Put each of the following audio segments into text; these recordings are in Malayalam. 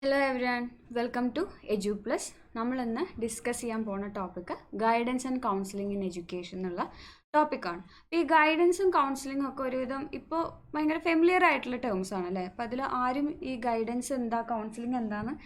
Hello everyone, welcome to Edu Plus. നമ്മൾ ഇന്ന് ഡിസ്കസ് ചെയ്യാൻ പോകുന്ന topic guidance and counselling in education എന്നുള്ള ടോപ്പിക്കാണ്. ഈ ഗൈഡൻസും കൗൺസിലിംഗും ഒക്കെ ഒരുവിധം ഇപ്പോൾ ഭയങ്കര ഫെമിലിയർ ആയിട്ടുള്ള ടേംസ് ആണ് അല്ലേ. അപ്പോൾ അതിൽ ആരും ഈ ഗൈഡൻസ് എന്താ കൗൺസിലിംഗ് എന്താണെന്ന്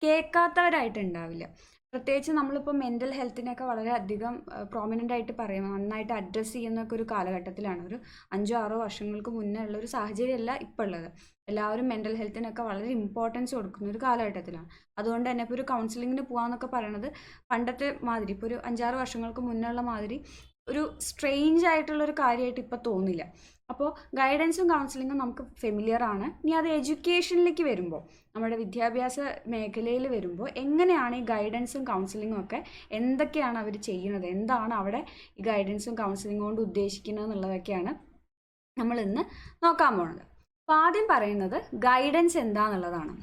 കേൾക്കാത്തവരായിട്ടുണ്ടാവില്ല. പ്രത്യേകിച്ച് നമ്മളിപ്പോൾ മെൻ്റൽ ഹെൽത്തിനെയൊക്കെ വളരെയധികം പ്രോമിനൻ്റ് ആയിട്ട് പറയും, നന്നായിട്ട് അഡ്രസ്സ് ചെയ്യുന്നൊക്കെ ഒരു കാലഘട്ടത്തിലാണ്. ഒരു 5-6 വർഷങ്ങൾക്ക് മുന്നേ ഉള്ള ഒരു സാഹചര്യമല്ല ഇപ്പോൾ ഉള്ളത്. എല്ലാവരും മെൻ്റൽ ഹെൽത്തിനൊക്കെ വളരെ ഇമ്പോർട്ടൻസ് കൊടുക്കുന്ന ഒരു കാലഘട്ടത്തിലാണ്. അതുകൊണ്ട് തന്നെ ഇപ്പോൾ ഒരു കൗൺസിലിങ്ങിന് പോകാമെന്നൊക്കെ പറയണത് പണ്ടത്തെ മാതിരി, ഇപ്പോൾ ഒരു 5-6 വർഷങ്ങൾക്ക് മുന്നേ ഉള്ള മാതിരി ഒരു സ്ട്രെയിഞ്ച് ആയിട്ടുള്ളൊരു കാര്യമായിട്ട് ഇപ്പോൾ തോന്നില്ല. അപ്പോൾ ഗൈഡൻസും കൗൺസിലിങ്ങും നമുക്ക് ഫെമിലിയർ ആണ്. ഇനി അത് എഡ്യൂക്കേഷനിലേക്ക് വരുമ്പോൾ, നമ്മുടെ വിദ്യാഭ്യാസ മേഖലയിൽ വരുമ്പോൾ എങ്ങനെയാണ് ഈ ഗൈഡൻസും കൗൺസിലിങ്ങും ഒക്കെ, എന്തൊക്കെയാണ് അവർ ചെയ്യുന്നത്, എന്താണ് അവിടെ ഈ ഗൈഡൻസും കൗൺസിലിങ്ങും കൊണ്ട് ഉദ്ദേശിക്കുന്നത് എന്നുള്ളതൊക്കെയാണ് നമ്മൾ ഇന്ന് നോക്കാൻ പോകുന്നത്. അപ്പോൾ ആദ്യം പറയുന്നത് ഗൈഡൻസ് എന്താണെന്നുള്ളതാണ്.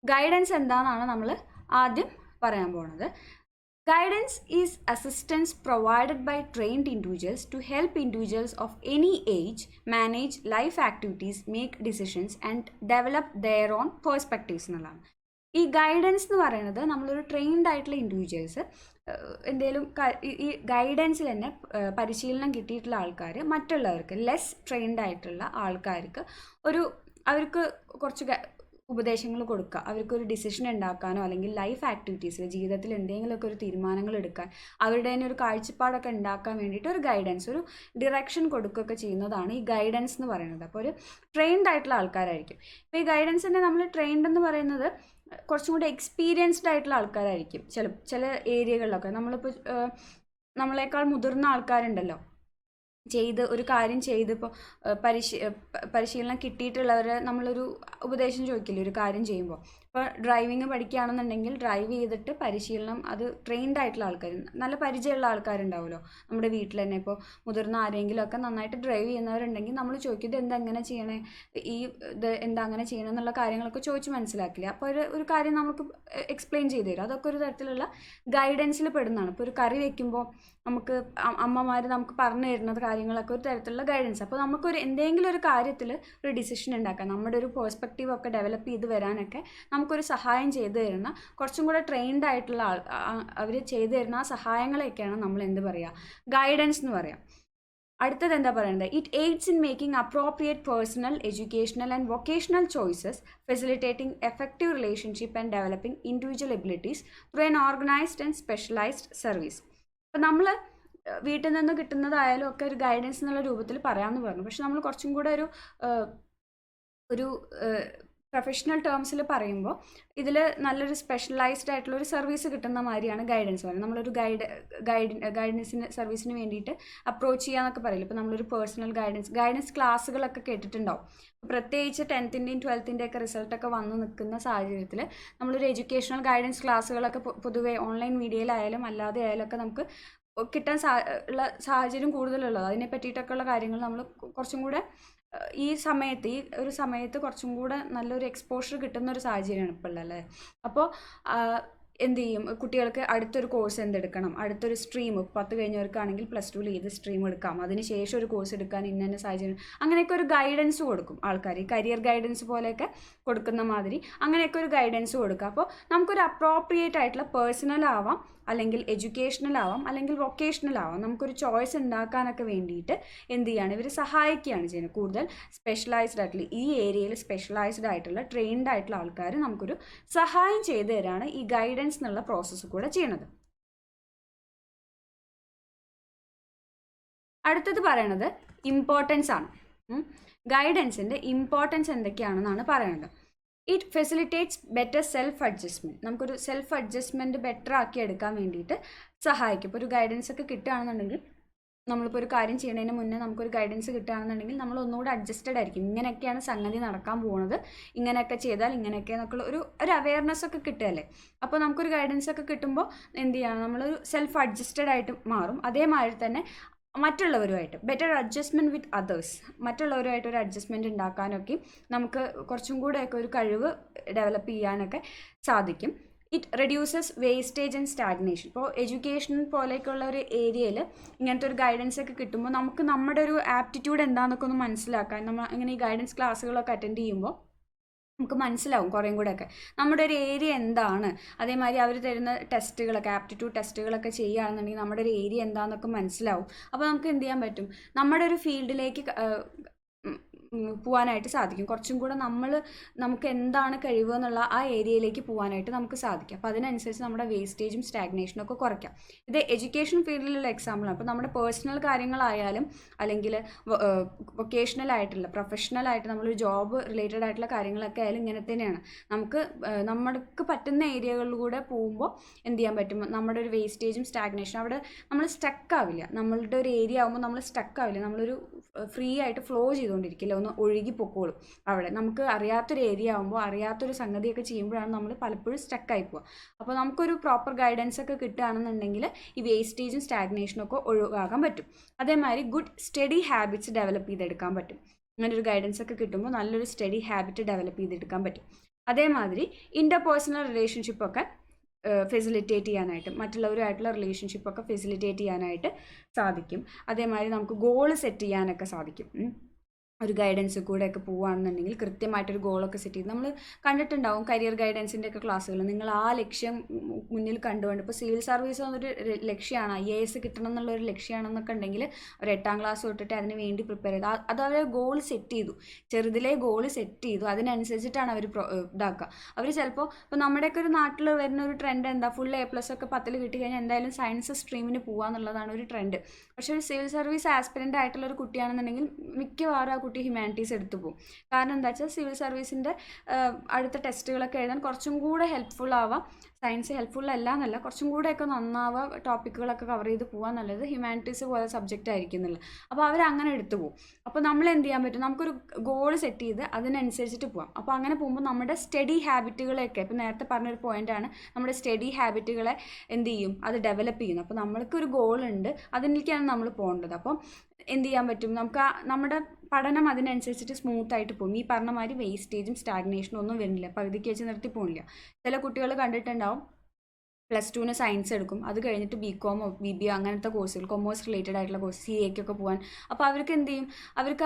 ഗൈഡൻസ് എന്താണെന്നാണ് നമ്മൾ ആദ്യം പറയാൻ പോകുന്നത്. Guidance is assistance provided by trained individuals to help individuals of any age manage life activities, make decisions and develop their own perspectives എന്നുള്ളതാണ്. ഈ ഗൈഡൻസ് എന്ന് പറയുന്നത് നമ്മളൊരു ട്രെയിൻഡ് ആയിട്ടുള്ള ഇൻഡിവിജ്വൽസ്, എന്തെങ്കിലും ഈ ഗൈഡൻസിൽ തന്നെ പരിശീലനം കിട്ടിയിട്ടുള്ള ആൾക്കാർ മറ്റുള്ളവർക്ക്, ലെസ് ട്രെയിൻഡ് ആയിട്ടുള്ള ആൾക്കാർക്ക് അവർക്ക് കുറച്ച് ഉപദേശങ്ങൾ കൊടുക്കുക, അവർക്കൊരു ഡിസിഷൻ ഉണ്ടാക്കാനോ അല്ലെങ്കിൽ ലൈഫ് ആക്ടിവിറ്റീസിൽ ജീവിതത്തിൽ എന്തെങ്കിലുമൊക്കെ ഒരു തീരുമാനങ്ങൾ എടുക്കാൻ അവരുടെ തന്നെ ഒരു കാഴ്ചപ്പാടൊക്കെ ഉണ്ടാക്കാൻ വേണ്ടിയിട്ട് ഒരു ഗൈഡൻസ്, ഒരു ഡിറക്ഷൻ കൊടുക്കുകയൊക്കെ ചെയ്യുന്നതാണ് ഈ ഗൈഡൻസ് എന്ന് പറയുന്നത്. അപ്പോൾ ഒരു ട്രെയിൻഡ് ആയിട്ടുള്ള ആൾക്കാരായിരിക്കും. ഇപ്പോൾ ഈ ഗൈഡൻസ് തന്നെ നമ്മൾ ട്രെയിൻഡ് എന്ന് പറയുന്നത് കുറച്ചും കൂടി എക്സ്പീരിയൻസ്ഡ് ആയിട്ടുള്ള ആൾക്കാരായിരിക്കും. ചില ഏരിയകളിലൊക്കെ നമ്മളിപ്പോൾ നമ്മളെക്കാൾ മുതിർന്ന ആൾക്കാരുണ്ടല്ലോ, ഒരു കാര്യം ചെയ്ത് ഇപ്പോൾ പരിശീലനം കിട്ടിയിട്ടുള്ളവരെ നമ്മളൊരു ഉപദേശം ചോദിക്കില്ലേ ഒരു കാര്യം ചെയ്യുമ്പോൾ. ഇപ്പോൾ ഡ്രൈവിങ് പഠിക്കുകയാണെന്നുണ്ടെങ്കിൽ ഡ്രൈവ് ചെയ്തിട്ട് പരിശീലനം, അത് ട്രെയിൻഡ് ആയിട്ടുള്ള ആൾക്കാർ, നല്ല പരിചയമുള്ള ആൾക്കാരുണ്ടാവുമല്ലോ നമ്മുടെ വീട്ടിൽ തന്നെ. ഇപ്പോൾ മുതിർന്ന ആരെങ്കിലും ഒക്കെ നന്നായിട്ട് ഡ്രൈവ് ചെയ്യുന്നവരുണ്ടെങ്കിൽ നമ്മൾ ചോദിക്കും ഇത് എന്താ അങ്ങനെ ചെയ്യണേ, ഇത് എന്താ അങ്ങനെ ചെയ്യണം എന്നുള്ള കാര്യങ്ങളൊക്കെ ചോദിച്ച് മനസ്സിലാക്കില്ല. അപ്പോൾ ഒരു കാര്യം നമുക്ക് എക്സ്പ്ലെയിൻ ചെയ്ത് തരും. അതൊക്കെ ഒരു തരത്തിലുള്ള ഗൈഡൻസിൽ പെടുന്നതാണ്. ഇപ്പോൾ ഒരു കറി വെക്കുമ്പോൾ നമുക്ക് അമ്മമാർ നമുക്ക് പറഞ്ഞു തരുന്നത് കാര്യങ്ങളൊക്കെ ഒരു തരത്തിലുള്ള ഗൈഡൻസ്. അപ്പോൾ നമുക്കൊരു എന്തെങ്കിലും ഒരു കാര്യത്തിൽ ഒരു ഡിസിഷൻ ഉണ്ടാക്കാൻ, നമ്മുടെ ഒരു പേഴ്സ്പെക്റ്റീവ് ഒക്കെ ഡെവലപ്പ് ചെയ്ത് വരാനൊക്കെ നമുക്കൊരു സഹായം ചെയ്തു തരുന്ന, കുറച്ചും കൂടെ ട്രെയിൻഡ് ആയിട്ടുള്ള അവർ ചെയ്തു തരുന്ന ആ സഹായങ്ങളെയൊക്കെയാണ് നമ്മൾ എന്ത് പറയുക, ഗൈഡൻസ് എന്ന് പറയാം. അടുത്തത് എന്താ പറയുന്നത്, it AIDS in making appropriate personal, educational and vocational choices, facilitating effective relationship and developing individual abilities through an organised and specialised service. അപ്പം നമ്മൾ വീട്ടിൽ നിന്ന് കിട്ടുന്നതായാലും ഒക്കെ ഒരു ഗൈഡൻസ് എന്നുള്ള രൂപത്തിൽ പറയാമെന്ന് പറഞ്ഞു. പക്ഷെ നമ്മൾ കുറച്ചും കൂടെ ഒരു പ്രൊഫഷണൽ ടേംസിൽ പറയുമ്പോൾ ഇതിൽ നല്ലൊരു സ്പെഷ്യലൈസ്ഡ് ആയിട്ടുള്ള ഒരു സർവീസ് കിട്ടുന്ന മാതിരിയാണ് ഗൈഡൻസ് പറയുന്നത്. നമ്മളൊരു ഗൈഡൻസിന് സർവീസിന് വേണ്ടിയിട്ട് അപ്രോച്ച് ചെയ്യാന്നൊക്കെ പറയില്ല. ഇപ്പോൾ നമ്മളൊരു പേഴ്സണൽ ഗൈഡൻസ് ക്ലാസ്സുകളൊക്കെ കേട്ടിട്ടുണ്ടാവും. പ്രത്യേകിച്ച് 10th-ൻ്റെയും 12th-ൻ്റെയും ഒക്കെ റിസൾട്ടൊക്കെ വന്ന് നിൽക്കുന്ന സാഹചര്യത്തിൽ നമ്മളൊരു എഡ്യൂക്കേഷണൽ ഗൈഡൻസ് ക്ലാസ്സുകളൊക്കെ പൊതുവേ ഓൺലൈൻ മീഡിയയിലായാലും അല്ലാതെ ആയാലും ഒക്കെ നമുക്ക് കിട്ടാൻ ഉള്ള സാഹചര്യം കൂടുതലുള്ളത്. അതിനെ പറ്റിയിട്ടൊക്കെ ഉള്ള കാര്യങ്ങൾ നമ്മൾ കുറച്ചും കൂടെ ഈ ഒരു സമയത്ത് കുറച്ചും കൂടെ നല്ലൊരു എക്സ്പോഷർ കിട്ടുന്ന ഒരു സാഹചര്യമാണ് ഇപ്പോൾ ഉള്ളത് അല്ലേ. അപ്പോൾ എന്ത് ചെയ്യും, കുട്ടികൾക്ക് അടുത്തൊരു കോഴ്സ് എന്തെടുക്കണം, അടുത്തൊരു സ്ട്രീം, 10 കഴിഞ്ഞവർക്കാണെങ്കിൽ +2 ഏത് സ്ട്രീം എടുക്കാം, അതിന് ശേഷം ഒരു കോഴ്സ് എടുക്കാൻ ഇന്ന സാഹചര്യം, അങ്ങനെയൊക്കെ ഒരു ഗൈഡൻസ് കൊടുക്കും ആൾക്കാർ. ഈ കരിയർ ഗൈഡൻസ് പോലെയൊക്കെ കൊടുക്കുന്ന മാതിരി അങ്ങനെയൊക്കെ ഒരു ഗൈഡൻസ് കൊടുക്കുക. അപ്പോൾ നമുക്കൊരു അപ്രോപ്രിയേറ്റ് ആയിട്ടുള്ള പേഴ്സണൽ ആവാം, അല്ലെങ്കിൽ എഡ്യൂക്കേഷണൽ ആവാം, അല്ലെങ്കിൽ വൊക്കേഷണൽ ആവാം, നമുക്കൊരു ചോയ്സ് ഉണ്ടാക്കാനൊക്കെ വേണ്ടിയിട്ട് എന്ത് ചെയ്യാണ്, ഇവർ സഹായിക്കുകയാണ് ചെയ്യുന്നത്. കൂടുതൽ സ്പെഷ്യലൈസ്ഡ് ആയിട്ടുള്ള ഈ ഏരിയയിൽ സ്പെഷ്യലൈസ്ഡ് ആയിട്ടുള്ള ട്രെയിൻഡ് ആയിട്ടുള്ള ആൾക്കാർ നമുക്കൊരു സഹായം ചെയ്തു തരാണ് ഈ ഗൈഡൻസ് എന്നുള്ള പ്രോസസ്സ് കൂടെ ചെയ്യണത്. അടുത്തത് പറയണത് ഇമ്പോർട്ടൻസ് ആണ്. ഗൈഡൻസിൻ്റെ ഇമ്പോർട്ടൻസ് എന്തൊക്കെയാണെന്നാണ് പറയണത്. It facilitates better self adjustment. നമുക്കൊരു സെൽഫ് അഡ്ജസ്റ്റ്മെൻറ്റ് ബെറ്റർ ആക്കി എടുക്കാൻ വേണ്ടിയിട്ട് സഹായിക്കും. ഇപ്പോൾ ഒരു ഗൈഡൻസ് ഒക്കെ കിട്ടുകയാണെന്നുണ്ടെങ്കിൽ, നമ്മളിപ്പോൾ ഒരു കാര്യം ചെയ്യുന്നതിന് മുന്നേ നമുക്കൊരു ഗൈഡൻസ് കിട്ടുകയാണെന്നുണ്ടെങ്കിൽ നമ്മൾ ഒന്നുകൂടെ അഡ്ജസ്റ്റഡ് ആയിരിക്കും. ഇങ്ങനെയൊക്കെയാണ് സംഗതി നടക്കാൻ പോകുന്നത്, ഇങ്ങനെയൊക്കെ ചെയ്താൽ ഇങ്ങനെയൊക്കെ എന്നൊക്കെയുള്ള ഒരു അവെയർനെസ് ഒക്കെ കിട്ടുകയല്ലേ. അപ്പോൾ നമുക്കൊരു ഗൈഡൻസ് ഒക്കെ കിട്ടുമ്പോൾ എന്ത് ചെയ്യണം, നമ്മളൊരു സെൽഫ് അഡ്ജസ്റ്റഡ് ആയിട്ട് മാറും. അതേമാതിരി തന്നെ മറ്റുള്ളവരുമായിട്ട് ബെറ്റർ അഡ്ജസ്റ്റ്മെൻറ്റ് വിത്ത് അതേഴ്സ്, മറ്റുള്ളവരുമായിട്ട് ഒരു അഡ്ജസ്റ്റ്മെൻറ്റ് ഉണ്ടാക്കാനൊക്കെ നമുക്ക് കുറച്ചും കൂടെയൊക്കെ ഒരു കഴിവ് ഡെവലപ്പ് ചെയ്യാനൊക്കെ സാധിക്കും. It reduces wastage and stagnation. ഇപ്പോൾ എഡ്യൂക്കേഷൻ പോലെയൊക്കെയുള്ള ഒരു ഏരിയയിൽ ഇങ്ങനത്തെ ഒരു ഗൈഡൻസ് ഒക്കെ കിട്ടുമ്പോൾ നമുക്ക് നമ്മുടെ ഒരു ആപ്റ്റിറ്റ്യൂഡ് എന്താണെന്നൊക്കെ ഒന്ന് മനസ്സിലാക്കാൻ, നമ്മൾ ഇങ്ങനെ ഈ ഗൈഡൻസ് ക്ലാസ്സുകളൊക്കെ അറ്റൻഡ് ചെയ്യുമ്പോൾ നമുക്ക് മനസ്സിലാവും കുറേയും കൂടെയൊക്കെ നമ്മുടെ ഒരു ഏരിയ എന്താണ്. അതേമാതിരി അവർ തരുന്ന ടെസ്റ്റുകളൊക്കെ ആപ്റ്റിറ്റ്യൂഡ് ടെസ്റ്റുകളൊക്കെ ചെയ്യുകയാണെന്നുണ്ടെങ്കിൽ നമ്മുടെ ഒരു ഏരിയ എന്താണെന്നൊക്കെ മനസ്സിലാവും. അപ്പോൾ നമുക്ക് എന്ത് ചെയ്യാൻ പറ്റും, നമ്മുടെ ഒരു ഫീൽഡിലേക്ക് പോകാനായിട്ട് സാധിക്കും. കുറച്ചും കൂടെ നമുക്ക് എന്താണ് കഴിവ് എന്നുള്ള ആ ഏരിയയിലേക്ക് പോകാനായിട്ട് നമുക്ക് സാധിക്കും. അപ്പോൾ അതിനനുസരിച്ച് നമ്മുടെ വേസ്റ്റേജും സ്റ്റാഗ്നേഷനും ഒക്കെ കുറയ്ക്കാം. ഇത് എഡ്യൂക്കേഷൻ ഫീൽഡിലുള്ള എക്സാമ്പിളാണ്. അപ്പോൾ നമ്മുടെ പേഴ്സണൽ കാര്യങ്ങളായാലും അല്ലെങ്കിൽ വൊക്കേഷണൽ ആയിട്ടുള്ള പ്രൊഫഷണൽ ആയിട്ട് നമ്മളൊരു ജോബ് റിലേറ്റഡ് ആയിട്ടുള്ള കാര്യങ്ങളൊക്കെ ആയാലും ഇങ്ങനെ തന്നെയാണ്. നമ്മൾക്ക് പറ്റുന്ന ഏരിയകളിലൂടെ പോകുമ്പോൾ എന്ത് ചെയ്യാൻ പറ്റും, നമ്മുടെ ഒരു വേസ്റ്റേജും സ്റ്റാഗ്നേഷനും അവിടെ നമ്മൾ സ്റ്റക്ക് ആവില്ല. നമ്മളുടെ ഒരു ഏരിയ ആകുമ്പോൾ നമ്മൾ സ്റ്റക്ക് ആവില്ല. നമ്മളൊരു ഫ്രീ ആയിട്ട് ഫ്ലോ ചെയ്തുകൊണ്ടിരിക്കില്ല, ഒന്ന് ഒഴുകി പൊക്കോളും. അവിടെ നമുക്ക് അറിയാത്തൊരു ഏരിയ ആകുമ്പോൾ അറിയാത്തൊരു സംഗതിയൊക്കെ ചെയ്യുമ്പോഴാണ് നമ്മൾ പലപ്പോഴും സ്റ്റക്കായി പോവുക. അപ്പോൾ നമുക്കൊരു പ്രോപ്പർ ഗൈഡൻസ് ഒക്കെ കിട്ടുകയാണെന്നുണ്ടെങ്കിൽ ഈ വേസ്റ്റേജും സ്റ്റാഗ്നേഷനും ഒക്കെ ഒഴിവാക്കാൻ പറ്റും. അതേമാതിരി ഗുഡ് സ്റ്റഡി ഹാബിറ്റ്സ് ഡെവലപ്പ് ചെയ്തെടുക്കാൻ പറ്റും. അങ്ങനെ ഒരു ഗൈഡൻസ് ഒക്കെ കിട്ടുമ്പോൾ നല്ലൊരു സ്റ്റഡി ഹാബിറ്റ് ഡെവലപ്പ് ചെയ്തെടുക്കാൻ പറ്റും. അതേമാതിരി ഇൻ്റർപേഴ്സണൽ റിലേഷൻഷിപ്പൊക്കെ ഫെസിലിറ്റേറ്റ് ചെയ്യാനായിട്ട്, മറ്റുള്ളവരുമായിട്ടുള്ള റിലേഷൻഷിപ്പൊക്കെ ഫെസിലിറ്റേറ്റ് ചെയ്യാനായിട്ട് സാധിക്കും. അതേമാതിരി നമുക്ക് ഗോൾ സെറ്റ് ചെയ്യാനൊക്കെ സാധിക്കും. ഒരു ഗൈഡൻസ് കൂടെയൊക്കെ പോവുകയാണെന്നുണ്ടെങ്കിൽ കൃത്യമായിട്ടൊരു ഗോളൊക്കെ സെറ്റ് ചെയ്ത് നമ്മൾ കണ്ടിട്ടുണ്ടാവും കരിയർ ഗൈഡൻസിൻ്റെ ഒക്കെ ക്ലാസ്സുകൾ. നിങ്ങൾ ആ ലക്ഷ്യം മുന്നിൽ കണ്ടുകൊണ്ട്, ഇപ്പോൾ സിവിൽ സർവീസ് എന്നൊരു ലക്ഷ്യമാണ്, IAS കിട്ടണം എന്നുള്ളൊരു ലക്ഷ്യമാണെന്നൊക്കെ ഉണ്ടെങ്കിൽ അവർ 8ാം ക്ലാസ് തൊട്ടിട്ട് അതിന് വേണ്ടി പ്രിപ്പയർ ചെയ്ത് അത് അവർ ഗോൾ സെറ്റ് ചെയ്തു, ചെറുതിലേ ഗോൾ സെറ്റ് ചെയ്തു. അതിനനുസരിച്ചിട്ടാണ് അവർ ഇതാക്കുക. അവർ ചിലപ്പോൾ ഇപ്പോൾ നമ്മുടെയൊക്കെ ഒരു നാട്ടിൽ വരുന്ന ഒരു ട്രെൻഡ് എന്താ, ഫുൾ A+ ഒക്കെ 10ൽ കിട്ടിക്കഴിഞ്ഞാൽ എന്തായാലും സയൻസ് സ്ട്രീമിന് പോകാന്നുള്ളതാണ് ഒരു ട്രെൻഡ്. പക്ഷേ ഒരു സിവിൽ സർവീസ് ആസ്പിരൻ്റ് ആയിട്ടുള്ള ഒരു കുട്ടിയാണെന്നുണ്ടെങ്കിൽ മിക്കവാറും ആ കുട്ടി ഹ്യൂമാനിറ്റീസ് എടുത്തു പോകും. കാരണം എന്താ വെച്ചാൽ സിവിൽ സർവീസിൻ്റെ അടുത്ത ടെസ്റ്റുകളൊക്കെ എഴുതാൻ കുറച്ചും കൂടെ ഹെൽപ്ഫുൾ ആവാം. സയൻസ് ഹെൽപ്ഫുൾ അല്ല എന്നല്ല, കുറച്ചും കൂടെയൊക്കെ നന്നാവുക, ടോപ്പിക്കുകളൊക്കെ കവർ ചെയ്ത് പോകാൻ നല്ലത് ഹ്യൂമാനിറ്റീസ് പോലെ സബ്ജക്റ്റ് ആയിരിക്കുന്നില്ല. അപ്പോൾ അവരങ്ങനെ എടുത്തു പോകും. അപ്പോൾ നമ്മൾ എന്ത് ചെയ്യാൻ പറ്റും, നമുക്കൊരു ഗോൾ സെറ്റ് ചെയ്ത് അതിനനുസരിച്ചിട്ട് പോകാം. അപ്പോൾ അങ്ങനെ പോകുമ്പോൾ നമ്മുടെ സ്റ്റഡി ഹാബിറ്റുകളെയൊക്കെ, ഇപ്പോൾ നേരത്തെ പറഞ്ഞൊരു പോയിൻ്റാണ്, നമ്മുടെ സ്റ്റഡി ഹാബിറ്റുകളെ എന്ത് ചെയ്യും, അത് ഡെവലപ്പ് ചെയ്യുന്നു. അപ്പോൾ നമ്മൾക്കൊരു ഗോളുണ്ട്, അതിലേക്കാണ് നമ്മൾ പോകേണ്ടത്. അപ്പം എന്ത് ചെയ്യാൻ പറ്റും, നമുക്ക് നമ്മുടെ പഠനം അതിനനുസരിച്ചിട്ട് സ്മൂത്തായിട്ട് പോകും. ഈ പറഞ്ഞ മാതിരി വേസ്റ്റേജും സ്റ്റാഗ്നേഷനും ഒന്നും വരുന്നില്ല, പകുതിക്ക് വെച്ച് നിർത്തി പോകുന്നില്ല. ചില കുട്ടികൾ കണ്ടിട്ടുണ്ടാവും +2 സയൻസ് എടുക്കും, അത് കഴിഞ്ഞിട്ട് BCom BBA അങ്ങനത്തെ കോഴ്സുകൾ, കൊമേഴ്സ് റിലേറ്റഡ് ആയിട്ടുള്ള കോഴ്സ്, CAക്കൊക്കെ പോകാൻ. അപ്പോൾ അവർക്ക് എന്ത് ചെയ്യും, അവർക്ക്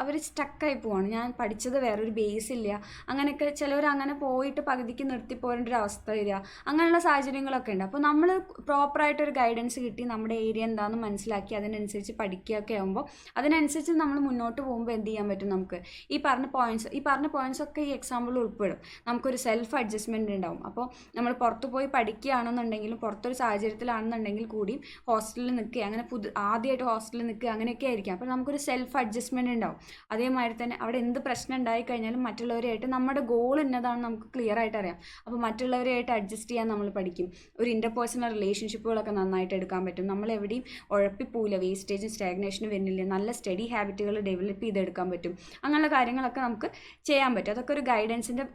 അവർ സ്റ്റക്കായി പോവാണ്. ഞാൻ പഠിച്ചത് വേറൊരു ബേസ് ഇല്ല, അങ്ങനെയൊക്കെ ചിലവർ അങ്ങനെ പോയിട്ട് പകുതിക്ക് നിർത്തി പോകേണ്ട ഒരു അവസ്ഥ വരിക, അങ്ങനെയുള്ള സാഹചര്യങ്ങളൊക്കെ ഉണ്ട്. അപ്പോൾ നമ്മൾ പ്രോപ്പറായിട്ടൊരു ഗൈഡൻസ് കിട്ടി നമ്മുടെ ഏരിയ എന്താണെന്ന് മനസ്സിലാക്കി അതിനനുസരിച്ച് പഠിക്കുകയൊക്കെ ആകുമ്പോൾ അതിനനുസരിച്ച് നമ്മൾ മുന്നോട്ട് പോകുമ്പോൾ എന്ത് ചെയ്യാൻ പറ്റും, നമുക്ക് ഈ പറഞ്ഞ പോയിന്റ്സ് ഒക്കെ ഈ എക്സാമ്പിൾ ഉൾപ്പെടും. നമുക്കൊരു സെൽഫ് അഡ്ജസ്റ്റ്മെൻറ്റ് ഉണ്ടാവും. അപ്പോൾ നമ്മൾ പുറത്ത് പോയി പഠിക്കുകയാണെന്നുണ്ടെങ്കിലും പുറത്തൊരു സാഹചര്യത്തിലാണെന്നുണ്ടെങ്കിൽ കൂടിയും ഹോസ്റ്റലിൽ നിൽക്കുക, അങ്ങനെ ആദ്യമായിട്ട് ഹോസ്റ്റലിൽ നിൽക്കുക, അങ്ങനെയൊക്കെ ആയിരിക്കും. അപ്പോൾ നമുക്കൊരു സെൽഫ് അഡ്ജസ്റ്റ്മെൻറ്റ് ഉണ്ടാവും. അതേമാതിരി തന്നെ അവിടെ എന്ത് പ്രശ്നം ഉണ്ടായിക്കഴിഞ്ഞാലും മറ്റുള്ളവരായിട്ട് നമ്മുടെ ഗോൾ എന്നതാണ് നമുക്ക് ക്ലിയർ ആയിട്ട് അറിയാം. അപ്പോൾ മറ്റുള്ളവരായിട്ട് അഡ്ജസ്റ്റ് ചെയ്യാൻ നമ്മൾ പഠിക്കും. ഒരു ഇൻ്റർപേഴ്സണൽ റിലേഷൻഷിപ്പുകളൊക്കെ നന്നായിട്ട് എടുക്കാൻ പറ്റും. നമ്മൾ എവിടെയും ഉഴപ്പിപ്പോവില്ല, വേസ്റ്റേജും സ്റ്റാഗ്നേഷനും വരുന്നില്ല, നല്ല സ്റ്റഡി ഹാബിറ്റുകൾ ഡെവലപ്പ് ചെയ്തെടുക്കാൻ പറ്റും. അങ്ങനെയുള്ള കാര്യങ്ങളൊക്കെ നമുക്ക് ചെയ്യാൻ പറ്റും. അതൊക്കെ ഒരു ഗൈഡൻസിൻ്റെ